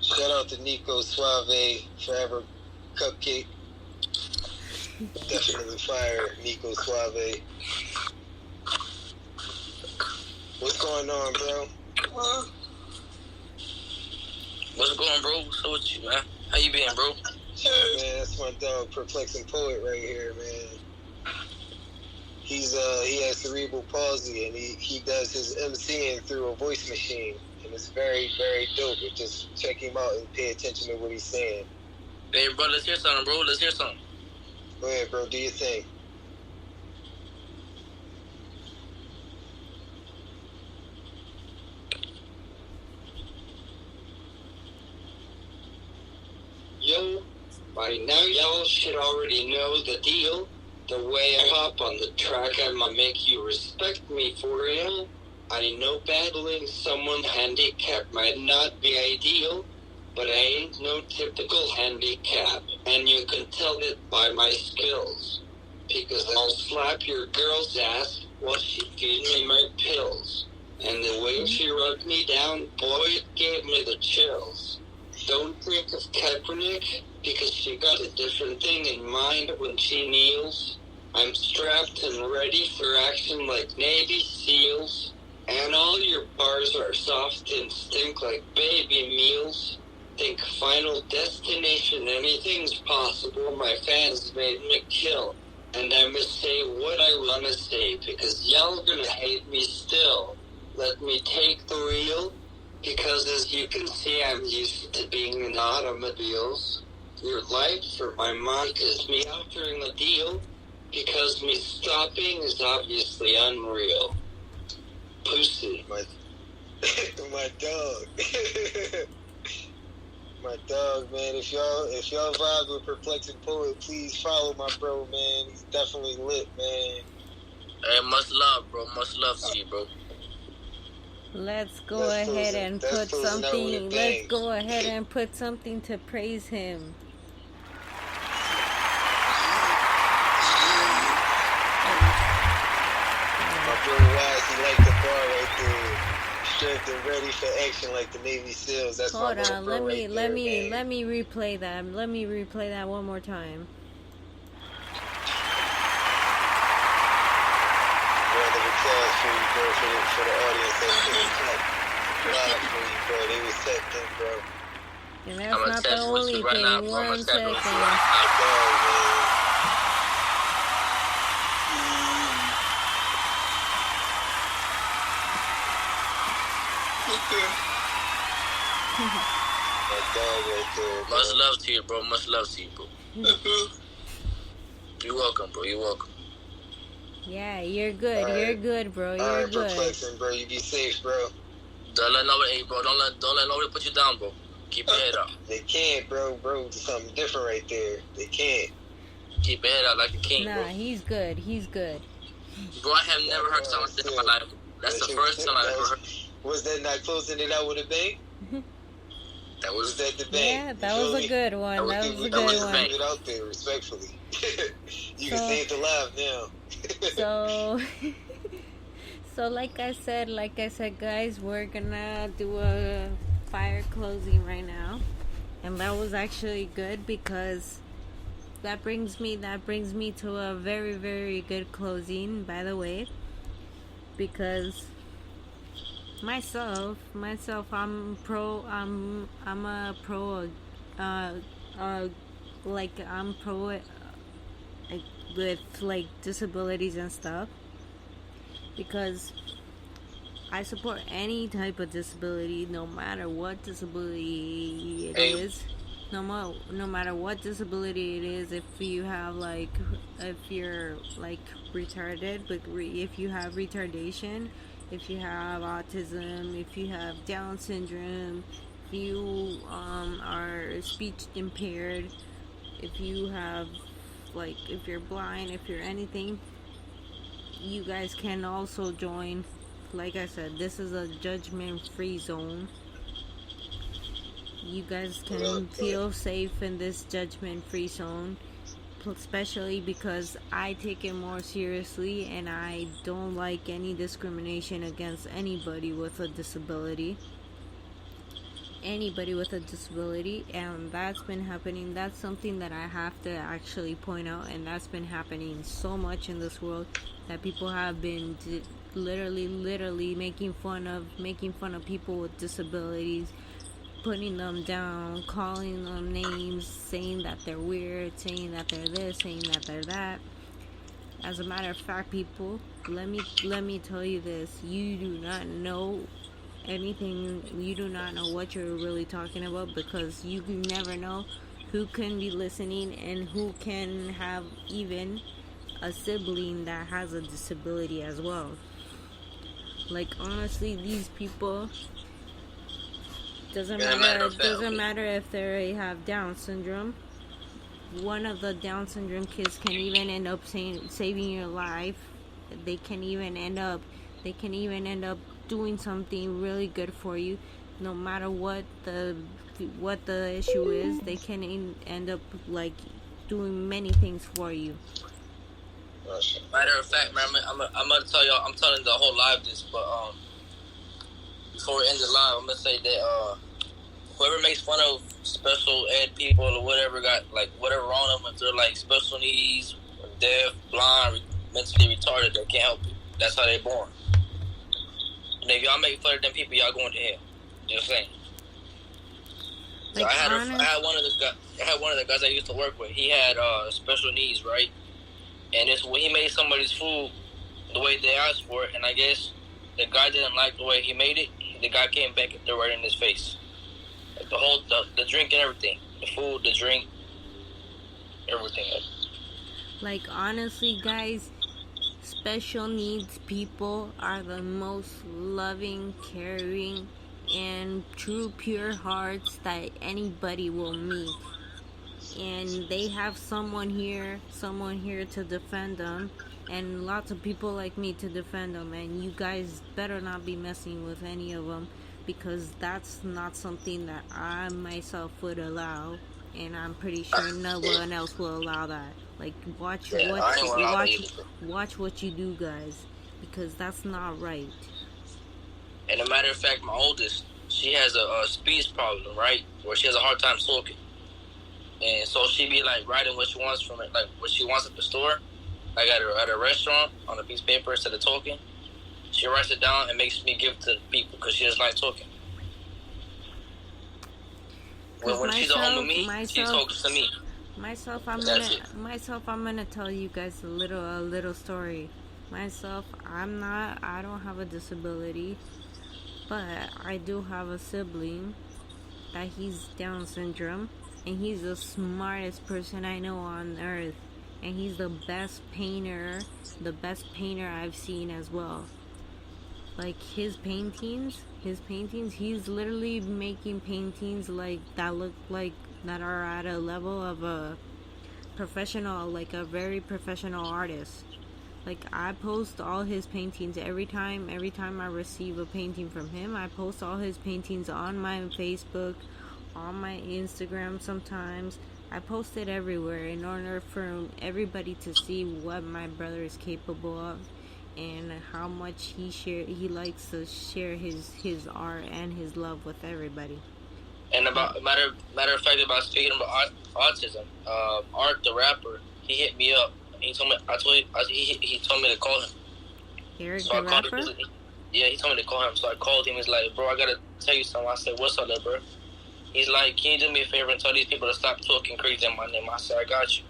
Shout out to Nico Suave, Forever Cupcake. Definitely fire, Nico Suave. What's going on, bro? What's going on, bro? What's up with you, man? How you been, bro? Man, that's my dog, Perplexing Poet, right here, man. He has cerebral palsy, and he does his MCing through a voice machine, and it's very, very dope. And just check him out and pay attention to what he's saying. Hey, bro, let's hear something, bro. Let's hear something. Go ahead, bro. Do your thing. By now, y'all should already know the deal. The way I hop on the track, I'ma make you respect me for real. I know battling someone handicapped might not be ideal, but I ain't no typical handicap, and you can tell it by my skills. Because I'll slap your girl's ass while she feeds me my pills. And the way she rubbed me down, boy, it gave me the chills. Don't think of Kaepernick, because she got a different thing in mind when she kneels. I'm strapped and ready for action like Navy SEALs. And all your bars are soft and stink like baby meals. Think Final Destination, anything's possible. My fans made me kill. And I'ma say what I wanna say, because y'all gonna hate me still. Let me take the wheel, because as you can see, I'm used to being in automobiles. Your life for my mic is me offering a deal, because me stopping is obviously unreal. Pussy. My dog. My dog, man. If y'all vibe with Perplexing Poet, please follow my bro, man. He's definitely lit, man. Hey, much love, bro. Much love to you, bro. Let's go ahead and put something. Let's go ahead and put something to praise him. My bro Wise, he liked the bar right there. Stripped and ready for action like the Navy SEALs. That's Hold my on, bro let right there, man. me replay that. Let me replay that one more time. Round of applause for you, bro, for the audience. Live for you, bro. They was tapped in, bro. And that's not the only thing. 1 second. My dog, man. My dog right there, bro. Much love to you, bro. Much love to you, bro. You're welcome, bro. You're welcome. Yeah, you're good. All right. You're good, bro. You're Alright, good. Perplexing, bro. You be safe, bro. Don't let nobody, hey, bro. Don't let nobody put you down, bro. Keep your head up. They can't, bro. Bro, something different right there. They can't. Keep your head up like a king, Nah, bro. he's good. He's good. Bro, I have never heard someone say in my life. That's the first time I ever heard. Was that not closing it out with a bang? That was that the bang? Yeah, that was a good one. That was a good one. It out there, respectfully. You can say it live now. So like I said, guys, we're gonna do a fire closing right now, and that was actually good because that brings me to a very, very good closing, by the way, because myself, I'm a pro, like I'm pro with like disabilities and stuff, because I support any type of disability, no matter what disability it is. No matter what disability it is, if you have if you're like retarded, but if you have retardation, if you have autism, if you have Down syndrome, if you are speech impaired, if you have if you're blind, if you're anything, you guys can also join. Like I said, this is a judgment-free zone. You guys can feel safe in this judgment-free zone, especially because I take it more seriously and I don't like any discrimination against anybody with a disability. And that's been happening. That's something that I have to actually point out, and that's been happening so much in this world that people have been literally making fun of people with disabilities, putting them down, calling them names, saying that they're weird, saying that they're this, saying that they're that. As a matter of fact, people, let me tell you this: you do not know anything. You do not know what you're really talking about, because you never know who can be listening and who can have even a sibling that has a disability as well. Like, honestly, these people, doesn't matter if they have Down syndrome, one of the Down syndrome kids can even end up saving your life. They can even end up doing something really good for you. No matter what the issue is, they can end up like doing many things for you. Matter of fact, man, I'm gonna tell y'all. I'm telling the whole live this, but before we end the live, I'm gonna say that whoever makes fun of special ed people or whatever got like whatever wrong with them, if they're like special needs, deaf, blind, mentally retarded, they can't help it. That's how they're born. And if y'all make fun of them people, y'all going to hell. Just saying. So Like, I had one of the guys I used to work with. He had special needs, right? And it's when he made somebody's food the way they asked for it, and I guess the guy didn't like the way he made it. The guy came back and threw it right in his face. Like the drink and everything. The food, the drink, everything. Like, honestly, guys, special needs people are the most loving, caring, and true pure hearts that anybody will meet. And they have someone here to defend them, and lots of people like me to defend them. And you guys better not be messing with any of them, because that's not something that I myself would allow, and I'm pretty sure no one else will allow that. Like, watch what you do, guys, because that's not right. And a matter of fact, my oldest, she has a speech problem, right? Where she has a hard time talking. And so she be like writing what she wants from it, like what she wants at the store, like at a restaurant on a piece of paper instead of talking. She writes it down and makes me give it to the people because she doesn't like talking. When she's at home with me, she talks to me. I'm gonna tell you guys a little story. Myself, I don't have a disability, but I do have a sibling that he's Down syndrome, and he's the smartest person I know on earth, and he's the best painter I've seen as well. Like, his paintings, he's literally making paintings like that look like that are at a level of a professional, like a very professional artist. Like, I post all his paintings every time I receive a painting from him. I post all his paintings on my Facebook, on my Instagram sometimes. I post it everywhere in order for everybody to see what my brother is capable of, and how much he likes to share his art and his love with everybody. And about matter of fact, about speaking about autism, Art the rapper, he hit me up. He told me he told me to call him. Eric so the I called rapper? him. Yeah, he told me to call him. So I called him. He's like, bro, I gotta tell you something. I said, what's up, there, bro? He's like, can you do me a favor and tell these people to stop talking crazy in my name? I said, I got you.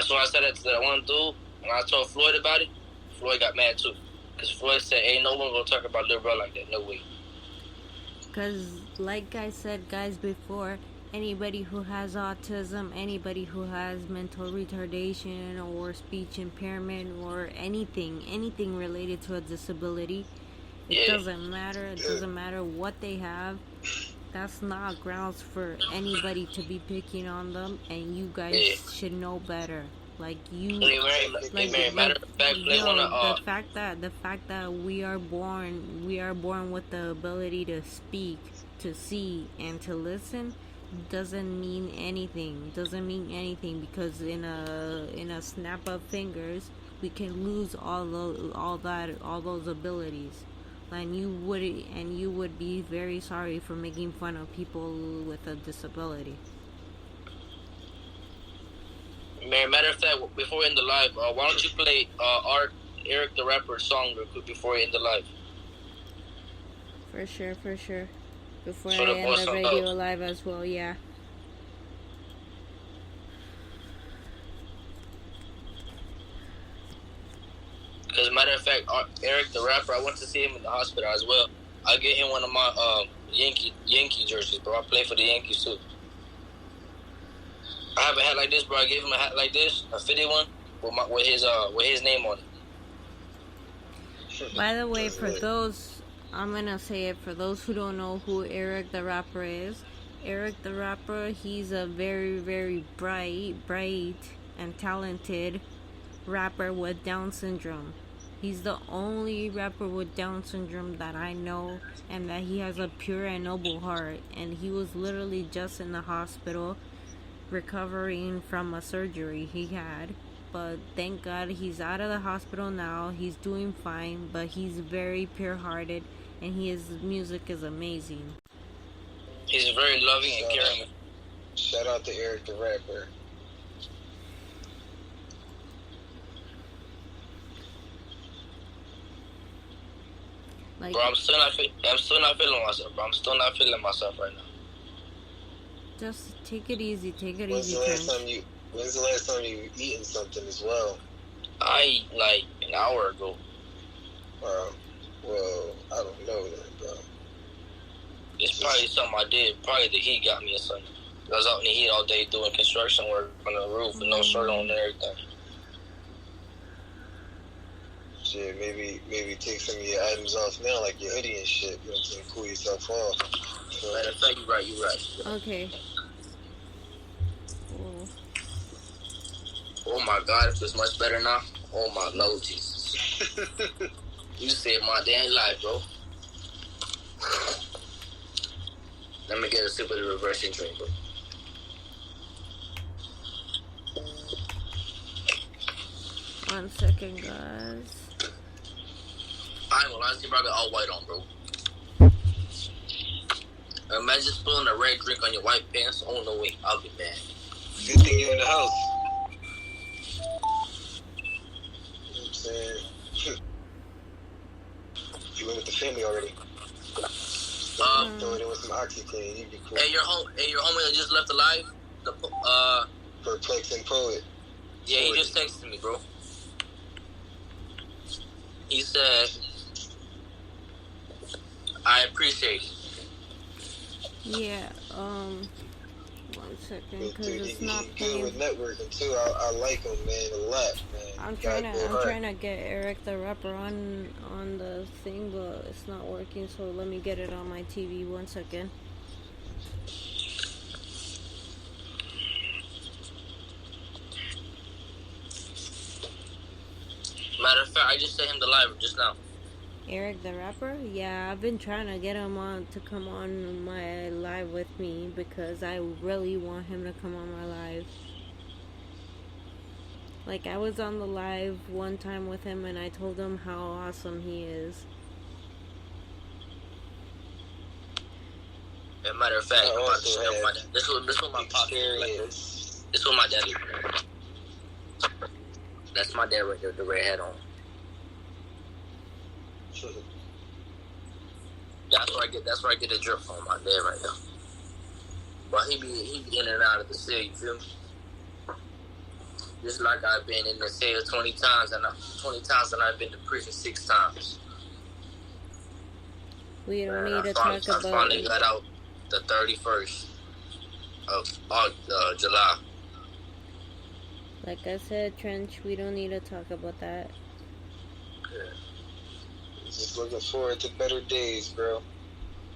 So I said that to that one dude, and I told Floyd about it. Floyd got mad too, because Floyd said, ain't no one gonna talk about Lil Bro like that. No way. Because, like I said, guys, before, anybody who has autism, anybody who has mental retardation or speech impairment or anything related to a disability, it doesn't matter what they have. That's not grounds for anybody to be picking on them, and you guys should know better. Like, you, the fact that we are born with the ability to speak, to see, and to listen doesn't mean anything. Because in a snap of fingers, we can lose all those abilities. And you would be very sorry for making fun of people with a disability. Matter of fact, before we end the live, why don't you play Eric the rapper song real quick before we end the live? For sure. Before I end the radio live as well, yeah. Because matter of fact, Eric the rapper, I went to see him in the hospital as well. I get him one of my Yankee jerseys, bro. I play for the Yankees too. I have a hat like this, bro. I gave him a hat like this, a fitted one, with his name on it. By the way, for those, I'm gonna say it, for those who don't know who Eric the rapper is, Eric the Rapper, he's a very, very bright, and talented rapper with Down syndrome. He's the only rapper with Down syndrome that I know, and that he has a pure and noble heart. And he was literally just in the hospital recovering from a surgery he had. But thank God he's out of the hospital now. He's doing fine, but he's very pure-hearted, and his music is amazing. He's very loving and caring. Shout out to Eric the Rapper. Like, Bro, I'm still not feeling myself, bro. I'm still not feeling myself right now. just take it easy. Take it When's easy, the last Trench. time you eaten something as well? I ate like an hour ago. Well, I don't know then, bro. It's probably something I did. Probably the heat got me or something. I was out in the heat all day doing construction work on the roof with no shirt on and everything. Shit, maybe take some of your items off now, like your hoodie and shit. You know what I'm saying? Cool yourself off. Matter of fact, you're right. Okay. Cool. Oh my God, it feels much better now. Oh my Lord Jesus. You saved my damn life, bro. Let me get a sip of the reversing drink, bro. One second, guys. I ain't gonna lie to you, bro. I got all white on, bro. Imagine spilling a red drink on your white pants. Oh, no way. I'll be mad. Good thing you're in the house. You know what I'm saying? You went with the family already. Throw it in with some OxyClean. You'd be cool. Hey, your homie that just left alive? Perplexing Poet. Yeah, he just texted me, bro. He said, I appreciate it. Yeah, 1 second, because Dude, it's he not good playing. with networking too. I like him, man, a lot, man. I'm trying to get Eric the Rapper on the thing, but it's not working, so let me get it on my TV. 1 second. Matter of fact, I just sent him the live just now. Eric the Rapper? Yeah, I've been trying to get him on to come on my live with me because I really want him to come on my live. Like, I was on the live one time with him and I told him how awesome he is. As a matter of fact, I'm about to share with my dad. This was my pop. This was my daddy. That's my dad right there with the red hat on. That's where I get the drip from my dad right now. But he be in and out of the cell, you feel me? Just like I've been in the cell 20 times and I've been to prison 6 times. We don't need to talk about I finally got out the 31st of July. Like I said, Trench, we don't need to talk about that. Yeah. Just looking forward to better days, bro.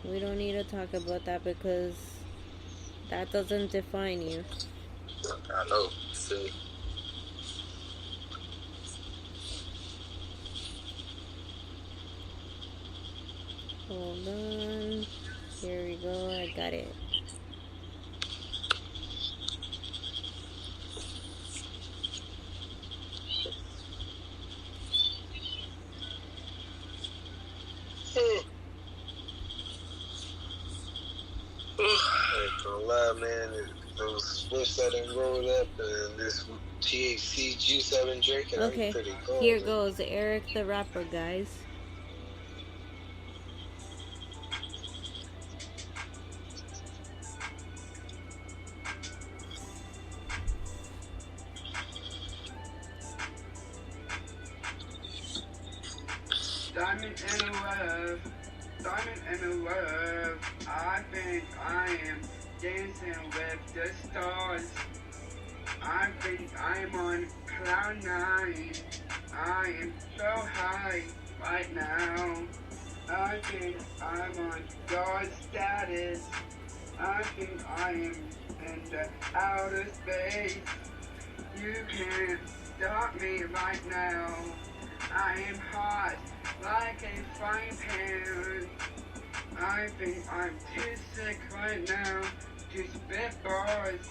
We don't need to talk about that because that doesn't define you. I know. See. Hold on. Here we go. I got it. I ain't gonna lie, man. Those spliffs I done rolled up and this THC juice I've been drinking, Okay, I'm pretty cool. here goes Eric the Rapper, guys. Diamond in love, diamond in love. I think I am dancing with the stars. I think I'm on cloud 9. I am so high right now. I think I'm on God status. I think I am in the outer space. You can't stop me right now. I am hot like a frying pan. I think I'm too sick right now to spit bars.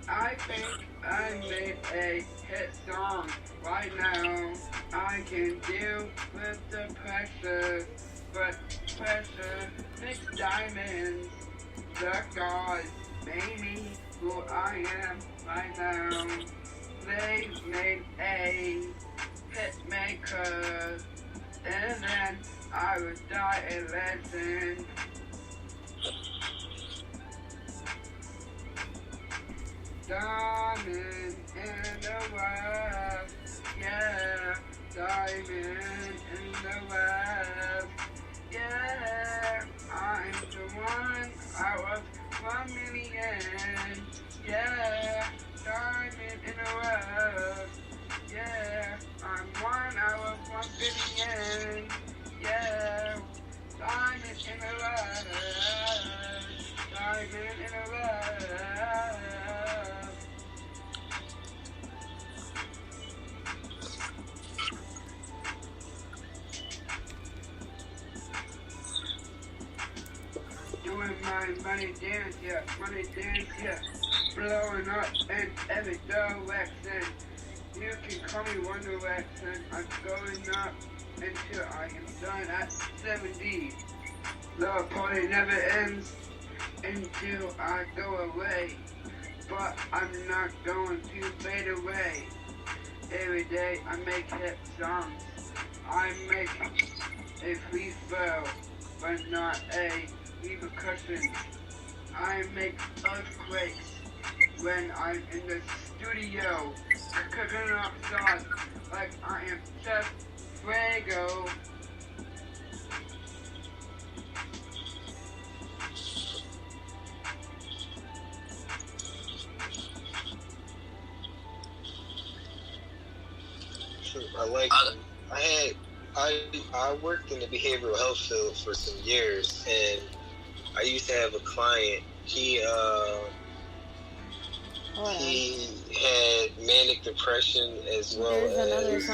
I think I made a hit song right now. I can deal with the pressure, but pressure makes diamonds. The gods made me who I am right now. They made a hit maker, and then I would die a legend. Diamond in the web, yeah. Diamond in the web, yeah. I'm the one out of 1 million, yeah. Diamond in the web, yeah. I'm 1 out of 1 billion, yeah. Diamond in the web, diamond in the web. Doing my money dance, yeah, blowing up in every direction. You can call me One Direction. I'm going up until I am done at 70. The party never ends until I go away, but I'm not going to fade away. Every day I make hit songs. I make a freestyle, but not a repercussion. I make earthquakes when I'm in the studio, cooking up sauce like I am Chef Fuego. I like. I worked in the behavioral health field for some years, and I used to have a client. He had manic depression as well as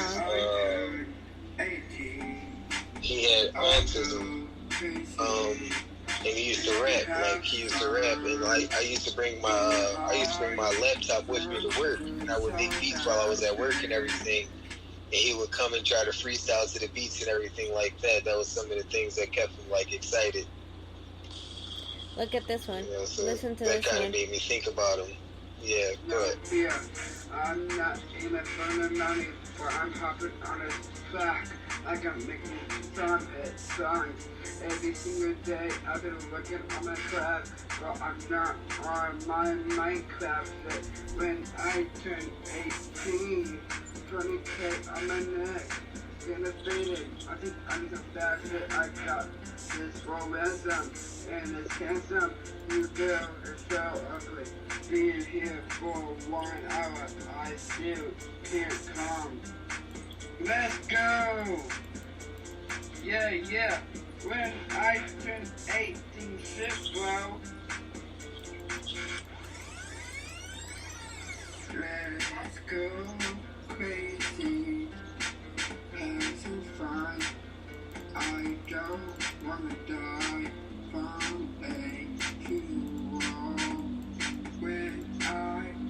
he had autism. And he used to rap, and like I used to bring my laptop with me to work, and I would make beats while I was at work and everything. And he would come and try to freestyle to the beats and everything like that. That was some of the things that kept him like excited. Look at this one. You know, so listen to that this kind one. of made me think about him. Yeah, go ahead. Yeah, I'm not in it for the money, but I'm hopping on a track like I'm making some hit songs. Every single day I've been working on my craft, but I'm not on my Minecraft shit. When I turn 18, 20K on my neck, gonna fade it. I think I'm the bad shit I got. This romantic and this handsome, you girl is so ugly. Being here for 1 hour, I still can't come. Let's go! Yeah. When I turn 18, shit, bro. Let's go crazy. Have some fun. I don't wanna die from a funeral. When I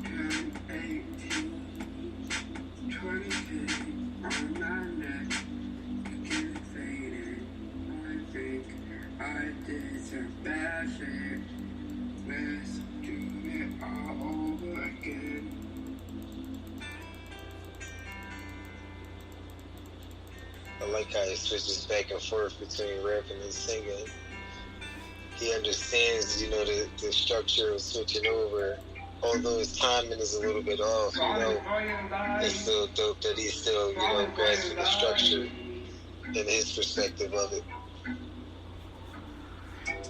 turn 18, 20 on my neck, getting faded. I think I did some bad shit. Let's do it all over again. I like how he switches back and forth between rapping and singing. He understands, the structure of switching over. Although his timing is a little bit off, it's still dope that he's still, grasping the structure and his perspective of it.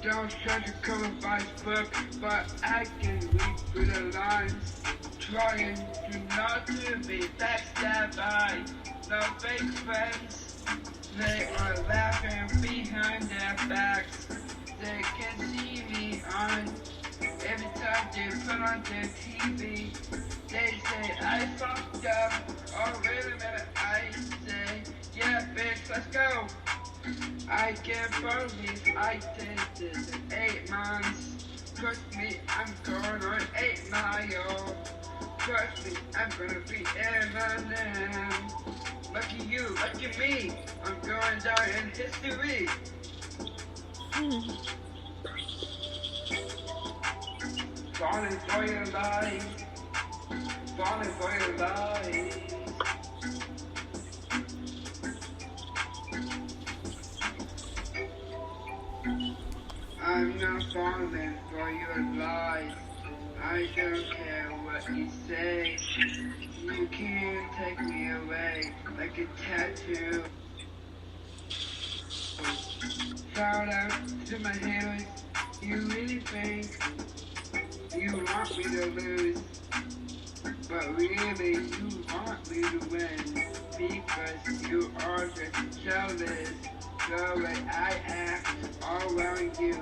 Don't try to cover Facebook, but I can read through the lines. Trying to not to be backstabbed by no fake friends. They are laughing behind their backs. They can see me on they put on their TV. They say I fucked up. Oh, wait a minute, I say, yeah, bitch, let's go. I can't believe I did this in 8 months. Trust me, I'm going on 8 miles. Trust me, I'm gonna be Eminem. Lucky you, lucky me, I'm going down in history. Falling for your lies, falling for your lies. I'm not falling for your lies. I don't care what you say. You can't take me away like a tattoo. Shout out to my haters. You really think you want me to lose, but really you want me to win because you are just jealous the way I act all around you.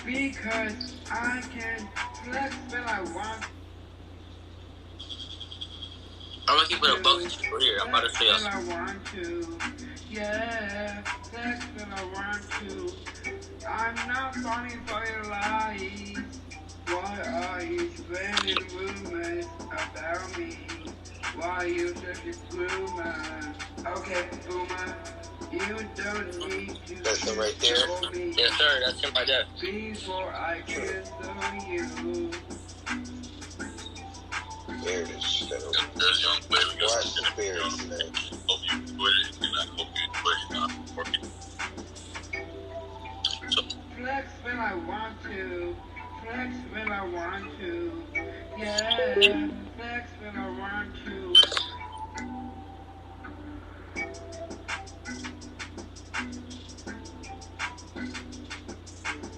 Because I can flex when I want. I'm gonna keep it a bucket over here. I'm about to show you. When I want to, yeah, flex when I want to. I'm not falling for your lies. Why are you spreading rumors about me? Why are you such a groomer? Okay, boomer, you don't need to. That's him right there. Me. Yes, sir. That's him right there. Before I kiss on you. There it is. Watch the spirits, man. Hope you enjoyed it, and I hope you enjoyed it. Flex when I want to. Flex when I want to. Yeah, flex when I want to.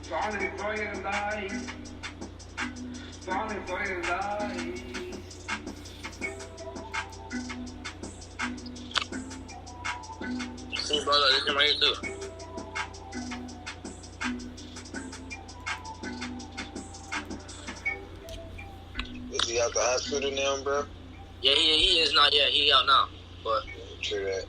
Falling for your lies. Falling for your lies. See, brother, this is right here too. Is he out the hospital now, bro? Yeah, he is not yet. He out now, but true that.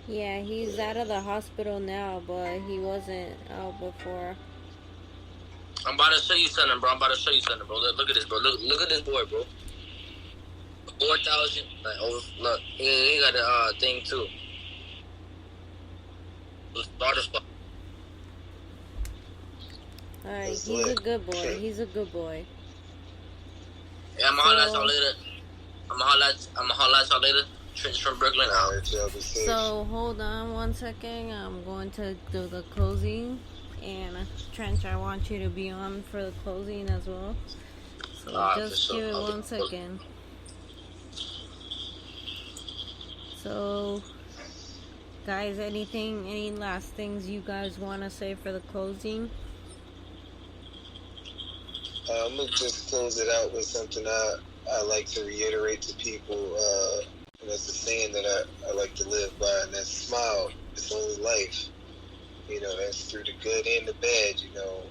Yeah, he's out of the hospital now, but he wasn't out before. I'm about to show you something, bro. Bro. Look at this, bro. Look at this boy, bro. 4,000. Like, oh, look, he got a thing too. Starter spot. Alright, he's a good boy. He's a good boy. Yeah, I'm gonna holla at y'all later. I'm gonna holla at y'all later. Trench from Brooklyn. So hold on one second. I'm going to do the closing, and Trench, I want you to be on for the closing as well. So just give it 1 second. So, guys, any last things you guys want to say for the closing? I'm gonna just close it out with something I like to reiterate to people. And that's a saying that I like to live by, and that's smile. It's only life. You know, that's through the good and the bad. You know,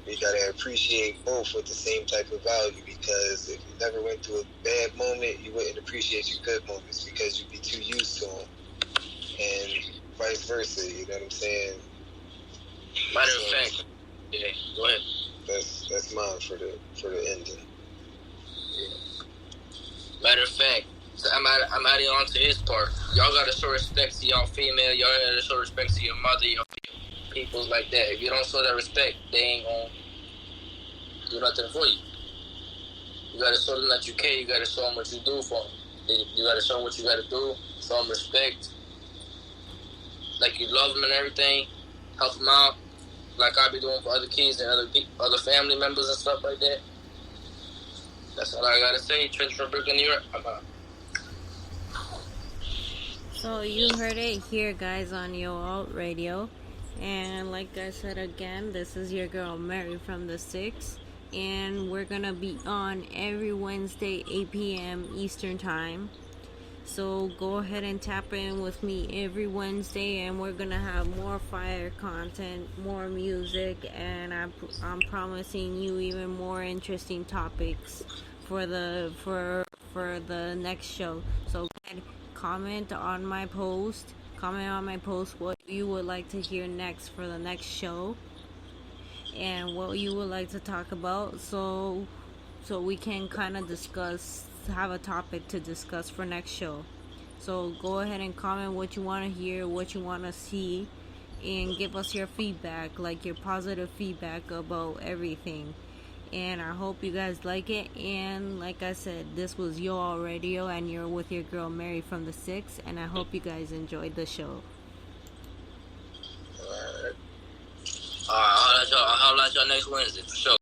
you gotta appreciate both with the same type of value, because if you never went through a bad moment, you wouldn't appreciate your good moments because you'd be too used to them, and vice versa. You know what I'm saying? Matter of fact, yeah, go ahead. That's mine for the ending. Yeah. Matter of fact, so I'm adding on to his part. Y'all gotta show respect to y'all female. Y'all gotta show respect to your mother, your people like that. If you don't show that respect, they ain't gonna do nothing for you. You gotta show them that you care. You gotta show them what you do for them. You gotta show them what you gotta do. Show them respect. Like you love them and everything. Help them out. Like I be doing for other kids and other family members and stuff like that. That's all I gotta say. Trench from Brooklyn, New York. I'm out. So you heard it here, guys, on Yo Alt Radio. And like I said again, this is your girl Mary from the 6. And we're gonna be on every Wednesday, 8 p.m. Eastern Time. So go ahead and tap in with me every Wednesday, and we're gonna have more fire content, more music, and I'm promising you even more interesting topics for the next show. So go ahead, comment on my post what you would like to hear next for the next show, and what you would like to talk about, so we can kind of have a topic to discuss for next show. So go ahead and comment what you want to hear, what you want to see, and give us your feedback, like your positive feedback about everything. And I hope you guys like it. And like I said, this was Yo All Radio, and you're with your girl Mary from the 6, and I hope you guys enjoyed the show. Alright, I'll let y'all next Wednesday for sure.